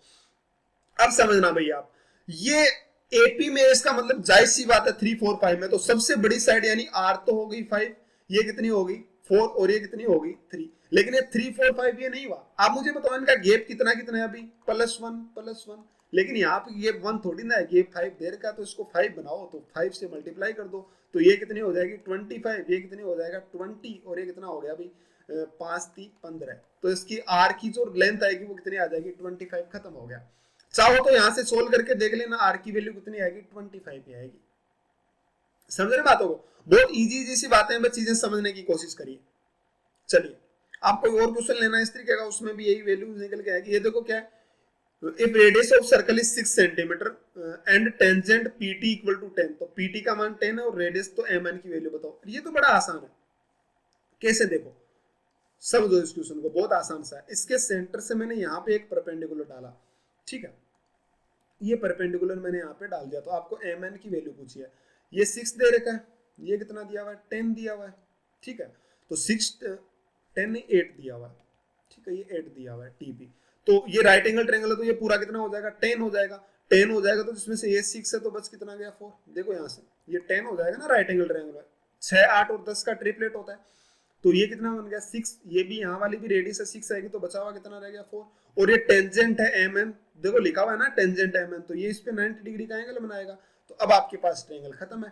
अब समझना भैया आप, ये एपी में इसका मतलब जायज सी बात है 3, 4, 5 में, तो सबसे बड़ी साइड यानी आर तो हो गई 5, ये कितनी होगी 4, और ये कितनी होगी 3। लेकिन ये 3, 4, 5 ये नहीं हुआ। आप मुझे बताओ इनका गैप कितना कितना है, अभी +1, लेकिन यहाँ पे गैप 1 थोड़ी ना है, गैप 5 दे रखा है, तो इसको 5 बनाओ, तो 5 से मल्टीप्लाई कर दो, तो ये कितनी हो जाएगी 25, ये कितनी हो जाएगा 20, और ये कितना हो गया अभी 5, 3, 15। तो इसकी आर की जो लेंथ आएगी वो कितनी आ जाएगी 25, खत्म हो गया। चाहो तो यहां से सोल्व करके देख लेना आर की वैल्यू कितनी आएगी 25 ही आएगी। समझ रहे बातों को, बहुत इजी सी बातें, बस चीजें समझने की कोशिश करिए। चलिए आप कोई और क्वेश्चन लेना इस तरीके का, उसमें भी यही वैल्यू निकल के आएगी। ये देखो क्या है, if radius of circle is 6 centimetre and tangent PT equal to 10, तो PT का मान 10 है और रेडियस तो MN की वैल्यू बताओ। ये तो बड़ा आसान है, कैसे देखो समझो इस क्वेश्चन को, बहुत आसान सा है। इसके सेंटर से मैंने यहाँ पे एक परपेंडिकुलर डाला, ठीक है, ये परपेंडिकुलर मैंने यहाँ पे डाल दिया, तो आपको MN की वैल्यू पूछी है, ये 6 दे रखा है, ये कितना दिया हुआ है 10 दिया हुआ है, ठीक है, तो 6 10 8 दिया हुआ है, ठीक है, ये 8 दिया हुआ है TP। तो ये राइट एंगल ट्रायंगल है, तो ये पूरा कितना हो जाएगा 10 हो जाएगा, 10 हो जाएगा, तो जिसमें से ये 6 है तो बस कितना गया 4। देखो यहाँ से ये 10 हो जाएगा ना, राइट एंगल ट्रायंगल है 6, 8 और 10 का ट्रिपलेट होता है, तो ये कितना बन गया 6, ये भी यहाँ वाली भी रेडियस है 6 आएगी, तो बचा हुआ कितना रह गया 4। और ये टेंजेंट है MN, देखो लिखा हुआ है ना टेंजेंट MN, तो ये इस पे 90 डिग्री का एंगल बनाएगा। तो अब आपके पास ट्रायंगल खत्म है,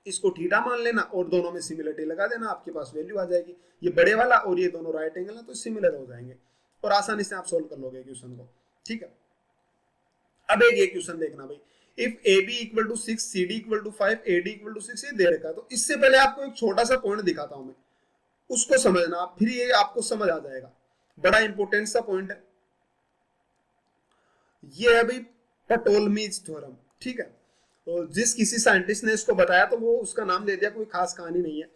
इसको थीटा मान लेना और दोनों में सिमिलरिटी लगा देना, आपके पास वैल्यू आ जाएगी। ये बड़े वाला और ये दोनों राइट एंगल है तो सिमिलर हो जाएंगे और आसानी से आप सोल्व कर लोगे क्वेश्चन को, ठीक है। अब एक ये क्वेश्चन देखना भाई, if AB equal to 6, CD equal to 5, AD equal to 6, ये दे रखा है। तो इससे पहले आपको एक छोटा सा पॉइंट दिखाता हूं मैं, उसको समझना आप, फिर ये आपको समझ आ जाएगा, बड़ा इंपॉर्टेंट सा पॉइंट है। ये है भाई पटोलमीज थ्योरम, ठीक है, तो जिस किसी साइंटिस्ट ने इसको बताया तो वो उसका नाम दे दिया, कोई खास कहानी नहीं है।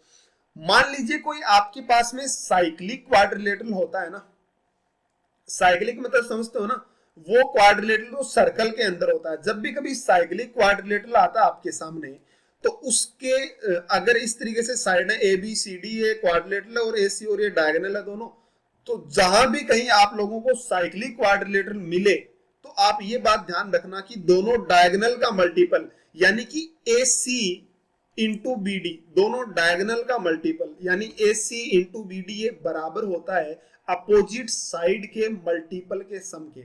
मान लीजिए कोई आपके पास में साइक्लिक क्वाड्रिलेटरल होता है ना, साइक्लिक मतलब समझते हो ना, वो क्वाड्रिलेटरल तो सर्कल के अंदर होता है। जब भी कभी साइक्लिक क्वाड्रिलेटरल आता है आपके सामने, तो उसके अगर इस तरीके से साइड है ए बी सी डी, ये क्वाड्रिलेटरल और ए सी और ये डायगोनल है दोनों, तो जहां भी कहीं आप लोगों को साइक्लिक क्वाड्रिलेटरल मिले तो आप ये बात ध्यान रखना कि दोनों डायगोनल का मल्टीपल यानी कि ए सी इंटू बी डी, दोनों डायगोनल का मल्टीपल यानी A C into B D, ये बराबर होता है अपोजिट साइड के मल्टीपल के सम के।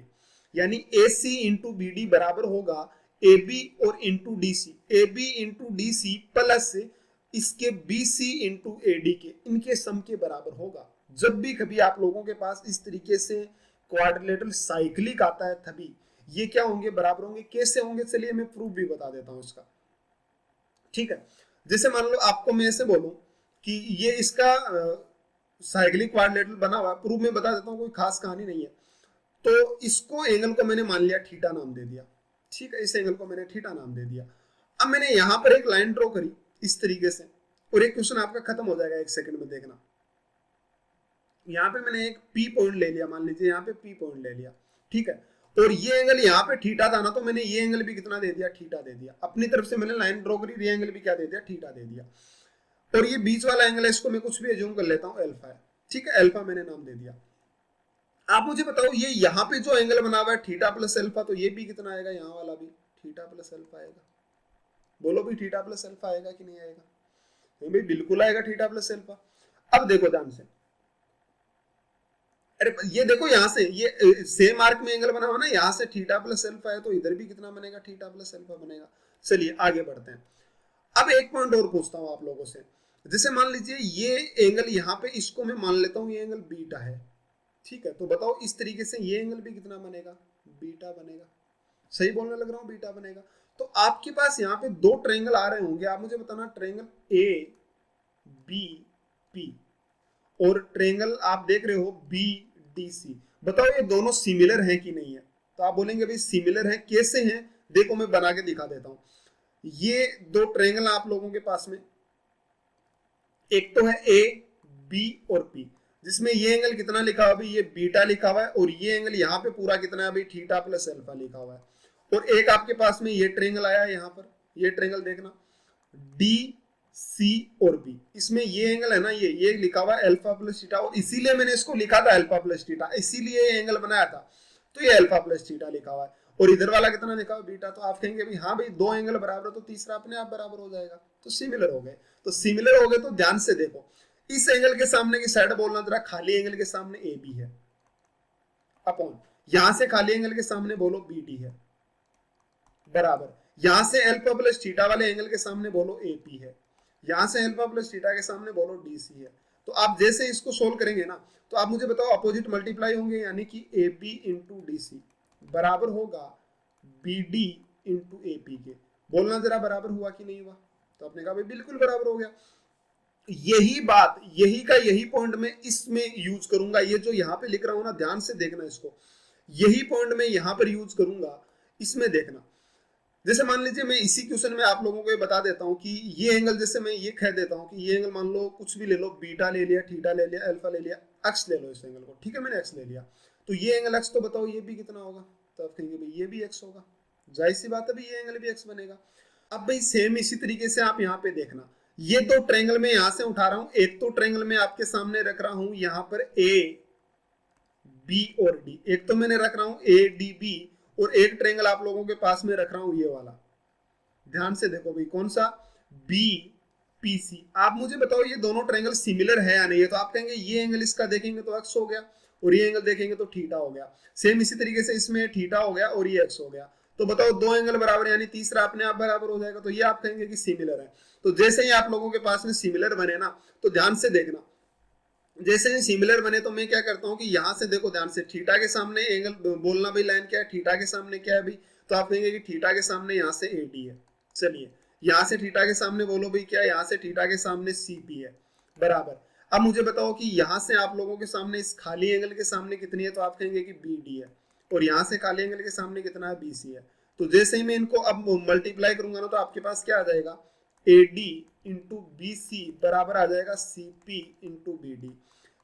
यानी A C into B D बराबर होगा ए बी और into D C, A B into D C plus इसके B C into A D के, इनके सम के बराबर होगा। जब भी कभी आप लोगों के पास इस तरीके से क्वाड्रिलेटरल साइक्लिक आता है तभी ये क्या होंगे, बराबर होंगे। कैसे होंगे, चलिए मैं प्रूफ भी बता देता हूं इसका, ठीक है। जैसे मान लो आपको मैं ऐसे बोलूं कि ये इसका साइक्लिक क्वाड्रिलेटरल बना हुआ, प्रूफ में बता देता हूं, कोई खास कहानी नहीं है। तो इसको एंगल को मैंने मान लिया थीटा नाम दे दिया, ठीक है, इस एंगल को मैंने थीटा नाम दे दिया। अब मैंने यहां पर एक लाइन ड्रॉ करी इस तरीके से, और एक क्वेश्चन आपका खत्म हो जाएगा 1 सेकंड में, देखना। यहाँ पे मैंने एक पी पॉइंट ले लिया, मान लीजिए यहाँ पे पी पॉइंट ले लिया, ठीक है, और ये एंगल यहाँ पे थीटा था ना, तो मैंने ये एंगल भी कितना दे दिया, थीटा दे दिया। अपनी तरफ से मैंने लाइन ड्रॉ करी, ये एंगल भी क्या दे दिया, थीटा दे दिया। और ये बीच वाला एंगल है, इसको मैं कुछ भी एज्यूम कर लेता हूँ अल्फा है, ठीक है, अल्फा मैंने नाम दे दिया। आप मुझे बताओ ये यहाँ पे जो एंगल बना हुआ है थीटा प्लस अल्फा, तो ये भी कितना आएगा, यहाँ वाला भी थीटा प्लस अल्फा आएगा। बोलो भी थीटा प्लस अल्फा आएगा कि नहीं आएगा, तो भाई बिल्कुल आएगा थीटा प्लस अल्फा। अब देखो ध्यान से, अरे ये देखो यहाँ से ये सेम आर्क में एंगल बना हुआ ना, यहाँ से थीटा प्लस अल्फा है, तो इधर भी कितना बनेगा, थीटा प्लस अल्फा बनेगा। चलिए आगे बढ़ते हैं। अब एक पॉइंट और पूछता हूं आप लोगों से, जैसे मान लीजिए ये एंगल यहाँ पे, इसको मैं मान लेता हूँ ये एंगल बीटा है, ठीक है, तो बताओ इस तरीके से ये एंगल भी कितना बनेगा, बीटा बनेगा। सही बोलने लग रहा हूँ, बीटा बनेगा। तो आपके पास यहाँ पे दो ट्रायंगल आ रहे होंगे, आप मुझे बताना ट्रायंगल ए बी पी और ट्रायंगल आप देख रहे हो बी डी सी, बताओ ये दोनों सिमिलर हैं कि नहीं है। तो आप बोलेंगे भाई सिमिलर हैं, कैसे हैं, देखो मैं बना के दिखा देता हूं। ये दो ट्रायंगल आप लोगों के पास में, एक तो है ए बी और पी, जिसमें ये एंगल कितना लिखा हुआ है, ये बीटा लिखा हुआ है, और ये एंगल यहाँ पे पूरा कितना है भाई, थीटा प्लस अल्फा लिखा हुआ है। और एक आपके पास में ये ट्रायंगल आया है यहाँ पर, ये ट्रायंगल देखना डी सी और बी, इसमें ये एंगल है ना, ये लिखा हुआ है अल्फा प्लस थीटा, और इसीलिए मैंने इसको लिखा था अल्फा प्लस थीटा, इसीलिए ये एंगल बनाया था, तो ये अल्फा प्लस थीटा लिखा हुआ है। और इधर वाला कितना लिखा हुआ बीटा, तो आप कहेंगे भाई हाँ भाई दो एंगल बराबर है तो तीसरा अपने आप बराबर हो जाएगा, तो सिमिलर हो गए। तो सिमिलर हो गए तो ध्यान से देखो, इस एंगल के सामने की साइड बोलना जरा, खाली एंगल के सामने ए बी है, अपॉन यहां से खाली एंगल के सामने बोलो बी डी है, बराबर यहां से अल्फा प्लस थीटा वाले एंगल के सामने बोलो ए पी है, यहां से अल्फा प्लस थीटा के सामने बोलो डी सी है। तो आप जैसे इसको सोल्व करेंगे ना, तो आप मुझे बताओ अपोजिट मल्टीप्लाई होंगे, यानी कि A B into D C बराबर होगा B D into A P के। बोलना जरा बराबर हुआ कि नहीं हुआ, तो आपने कहा भाई बिल्कुल बराबर हो गया। यही बात, यही का यही पॉइंट मैं इसमें यूज करूंगा, ये जो यहाँ पे लिख रहा हूं ना, ध्यान से देखना इसको, यही पॉइंट मैं यहाँ पर यूज करूंगा, इसमें देखना। जैसे मान लीजिए मैं इसी क्वेश्चन में आप लोगों को ये बता देता हूं कि ये एंगल, जैसे मैं ये कह देता हूं कि ये एंगल मान लो कुछ भी ले लो, बीटा ले लिया, थीटा ले लिया, अल्फा ले लिया, एक्स ले लो इस एंगल को, ठीक है, मैंने एक्स ले लिया, तो ये एंगल एक्स, तो बताओ ये भी कितना होगा, तो आप कहेंगे भाई ये भी एक्स होगा, जाहिर सी बात है भाई ये एंगल भी एक्स बनेगा। अब भाई सेम इसी तरीके से आप यहाँ पे देखना, ये दो ट्रायंगल में यहां से उठा रहा हूं, एक तो ट्रायंगल में आपके सामने रख रहा हूं यहाँ पर ए बी और डी, एक तो मैंने रख रहा हूं ए डी बी, और एक ट्रायंगल आप लोगों के पास में रख रहा हूं ये वाला, ध्यान से देखो भाई कौन सा, बी पी सी। आप मुझे बताओ ये दोनों ट्रायंगल सिमिलर है या नहीं है, तो आप कहेंगे ये एंगल इसका देखेंगे तो एक्स हो गया, और ये एंगल देखेंगे तो थीटा हो गया। सेम इसी तरीके से इसमें थीटा हो गया और ये एक्स हो गया, तो बताओ दो एंगल बराबर, यानी तीसरा अपने आप बराबर हो जाएगा, तो ये आप कहेंगे कि सिमिलर है। तो जैसे ही आप लोगों के पास में सिमिलर बने ना, तो ध्यान से देखना, जैसे ही सिमिलर बने तो मैं क्या करता हूं कि यहां से देखो ध्यान से, थीटा के सामने एंगल बोलना भाई लाइन क्या है, थीटा के सामने क्या है भाई, तो आप कहेंगे कि थीटा के सामने यहाँ से ए डी है। चलिए यहां से थीटा के सामने बोलो भाई क्या है, यहाँ से थीटा के सामने सी पी है, बराबर। अब मुझे बताओ कि यहां से आप लोगों के सामने इस खाली एंगल के सामने कितनी है, तो आप कहेंगे कि बी डी है, और यहाँ से खाली एंगल के सामने कितना है, बी सी है। तो जैसे ही मैं इनको अब मल्टीप्लाई करूंगा ना, तो आपके पास क्या आ जाएगा, A D into B C बराबर आ जाएगा C P into B D.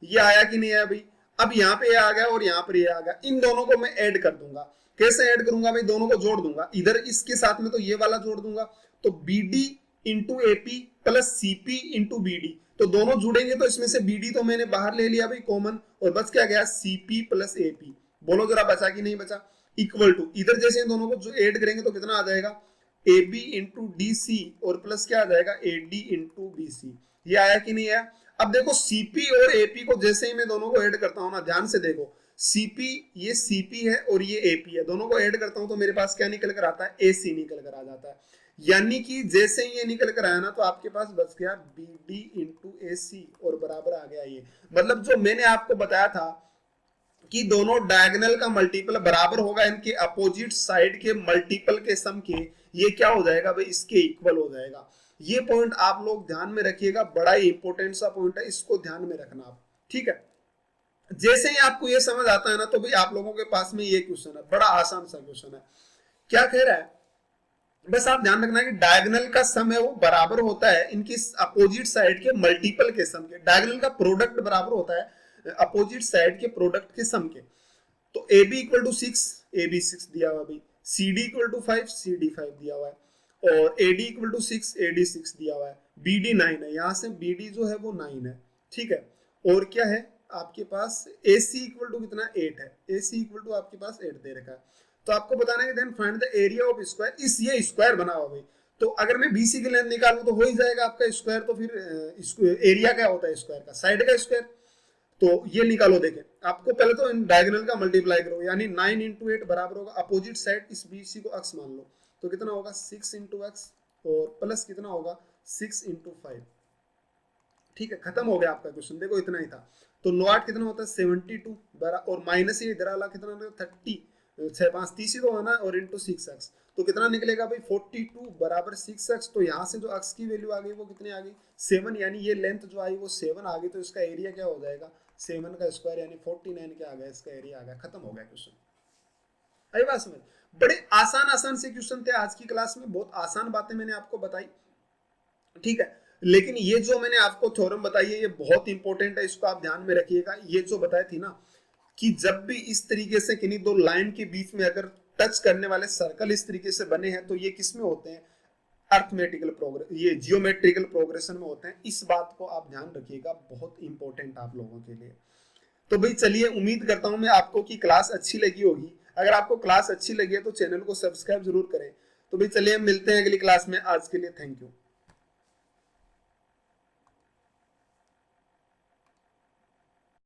ये आया कि नहीं आया भाई? अब यहाँ पे ये आ गया और यहाँ पर ये आ गया, इन दोनों को मैं ऐड कर दूंगा। कैसे ऐड करूंगा भाई? दोनों को जोड़ दूंगा, इधर इसके साथ में तो ये वाला जोड़ दूंगा, तो B D into AP plus CP into B D, तो दोनों जुड़ेंगे तो इसमें से बी डी तो मैंने बाहर ले लिया भाई कॉमन, और बच क्या गया? CP plus AP. बोलो जरा बचा कि नहीं बचा? इक्वल टू, इधर जैसे इन दोनों को जो ऐड करेंगे तो कितना आ जाएगा? A B into D C और प्लस क्या आ जाएगा? A D into B C. ये आया कि नहीं आया? अब देखो सीपी और एपी को जैसे ही मैं दोनों को ऐड करता हूं ना, ध्यान से देखो, सीपी, ये सीपी है और ये एपी है, दोनों को ऐड करता हूं तो मेरे पास क्या निकल कर आता है? एसी निकल कर आ जाता है। यानी कि जैसे ही ये निकल कर आया ना, तो आपके पास बच गया बी डी इंटू ए सी और बराबर आ गया ये। मतलब जो मैंने आपको बताया था कि दोनों डायगोनल का मल्टीपल बराबर होगा इनके अपोजिट साइड के मल्टीपल के सम के, ये क्या हो जाएगा भाई? इसके इक्वल हो जाएगा। ये पॉइंट आप लोग ध्यान में रखिएगा, बड़ा ही इंपॉर्टेंट सा पॉइंट है, इसको ध्यान में रखना आप, ठीक है। जैसे ही आपको ये समझ आता है ना, तो भाई आप लोगों के पास में ये क्वेश्चन है, बड़ा आसान सा क्वेश्चन है। क्या कह रहा है? बस आप ध्यान रखना कि डायगोनल का सम है वो बराबर होता है इनकी अपोजिट साइड के मल्टीपल के सम के। डायगोनल का प्रोडक्ट बराबर होता है अपोजिट साइड के प्रोडक्ट के सम के। तो A B equal to 6, A B 6 दिया हुआ भाई, C D equal to 5, C D 5 दिया हुआ है, और A D equal to 6, A D 6 दिया हुआ है, बी डी 9 है, यहां से बी डी जो है वो 9 है, ठीक है। और क्या है आपके पास? ए सी इक्वल टू कितना? 8 है, ए सी इक्वल टू आपके पास 8 दे रखा है। तो आपको बताना है then find the area of square, इस ये स्क्वायर बना हुआ भाई, तो अगर मैं बीसी की लेंथ निकालूं तो हो ही जाएगा आपका स्क्वायर। तो फिर एरिया क्या होता है स्क्वायर का? साइड का स्क्वायर। तो ये निकालो, देखें आपको पहले तो इन डायगोनल का मल्टीप्लाई करो, यानी 9 इंटू 8 बराबर होगा अपोजिट साइड इस बीसी को अक्स मान लो, तो कितना होगा? 6 इंटू एक्स और प्लस कितना होगा? 6 इंटू 5, ठीक है। खत्म हो गया आपका क्वेश्चन, देखो इतना ही था। तो 9 8 कितना होता है? 72 और माइनस ये इधर वाला कितना? 30, 6 5 30 ही तो है ना, और इंटू 6x, तो कितना निकलेगा भाई? 42 बराबर 6x। तो यहाँ से जो x की वैल्यू आ गई वो कितनी आ गई? 7, यानी ये लेंथ जो आई वो 7 आ गई, तो इसका एरिया क्या हो जाएगा? 7 का स्क्वायर यानी 49 क्या आ गया? इसका एरिया आ गया। खत्म हो गया क्वेश्चन। आई बात समझ? बड़े आसान आसान से क्वेश्चन थे आज की क्लास में, बहुत आसान बातें मैंने आपको बताई, ठीक है। लेकिन ये जो मैंने आपको थ्योरम बताई है ये बहुत इंपॉर्टेंट है, इसको आप ध्यान में रखिएगा। ये जो बताई थी ना कि जब भी इस तरीके से किन्हीं दो लाइन के बीच में अगर टच करने वाले सर्कल इस तरीके से बने हैं, तो ये किस में होते हैं? अर्थमेटिकल प्रोग्रेस, ये जियोमेट्रिकल प्रोग्रेशन में होते हैं। इस बात को आप ध्यान रखिएगा, बहुत इंपॉर्टेंट आप लोगों के लिए। तो भाई चलिए, उम्मीद करता हूं मैं आपको की क्लास अच्छी लगी होगी। अगर आपको क्लास अच्छी लगी है तो चैनल को सब्सक्राइब जरूर करें। तो भाई चलिए, मिलते हैं अगली क्लास में। आज के लिए थैंक यू।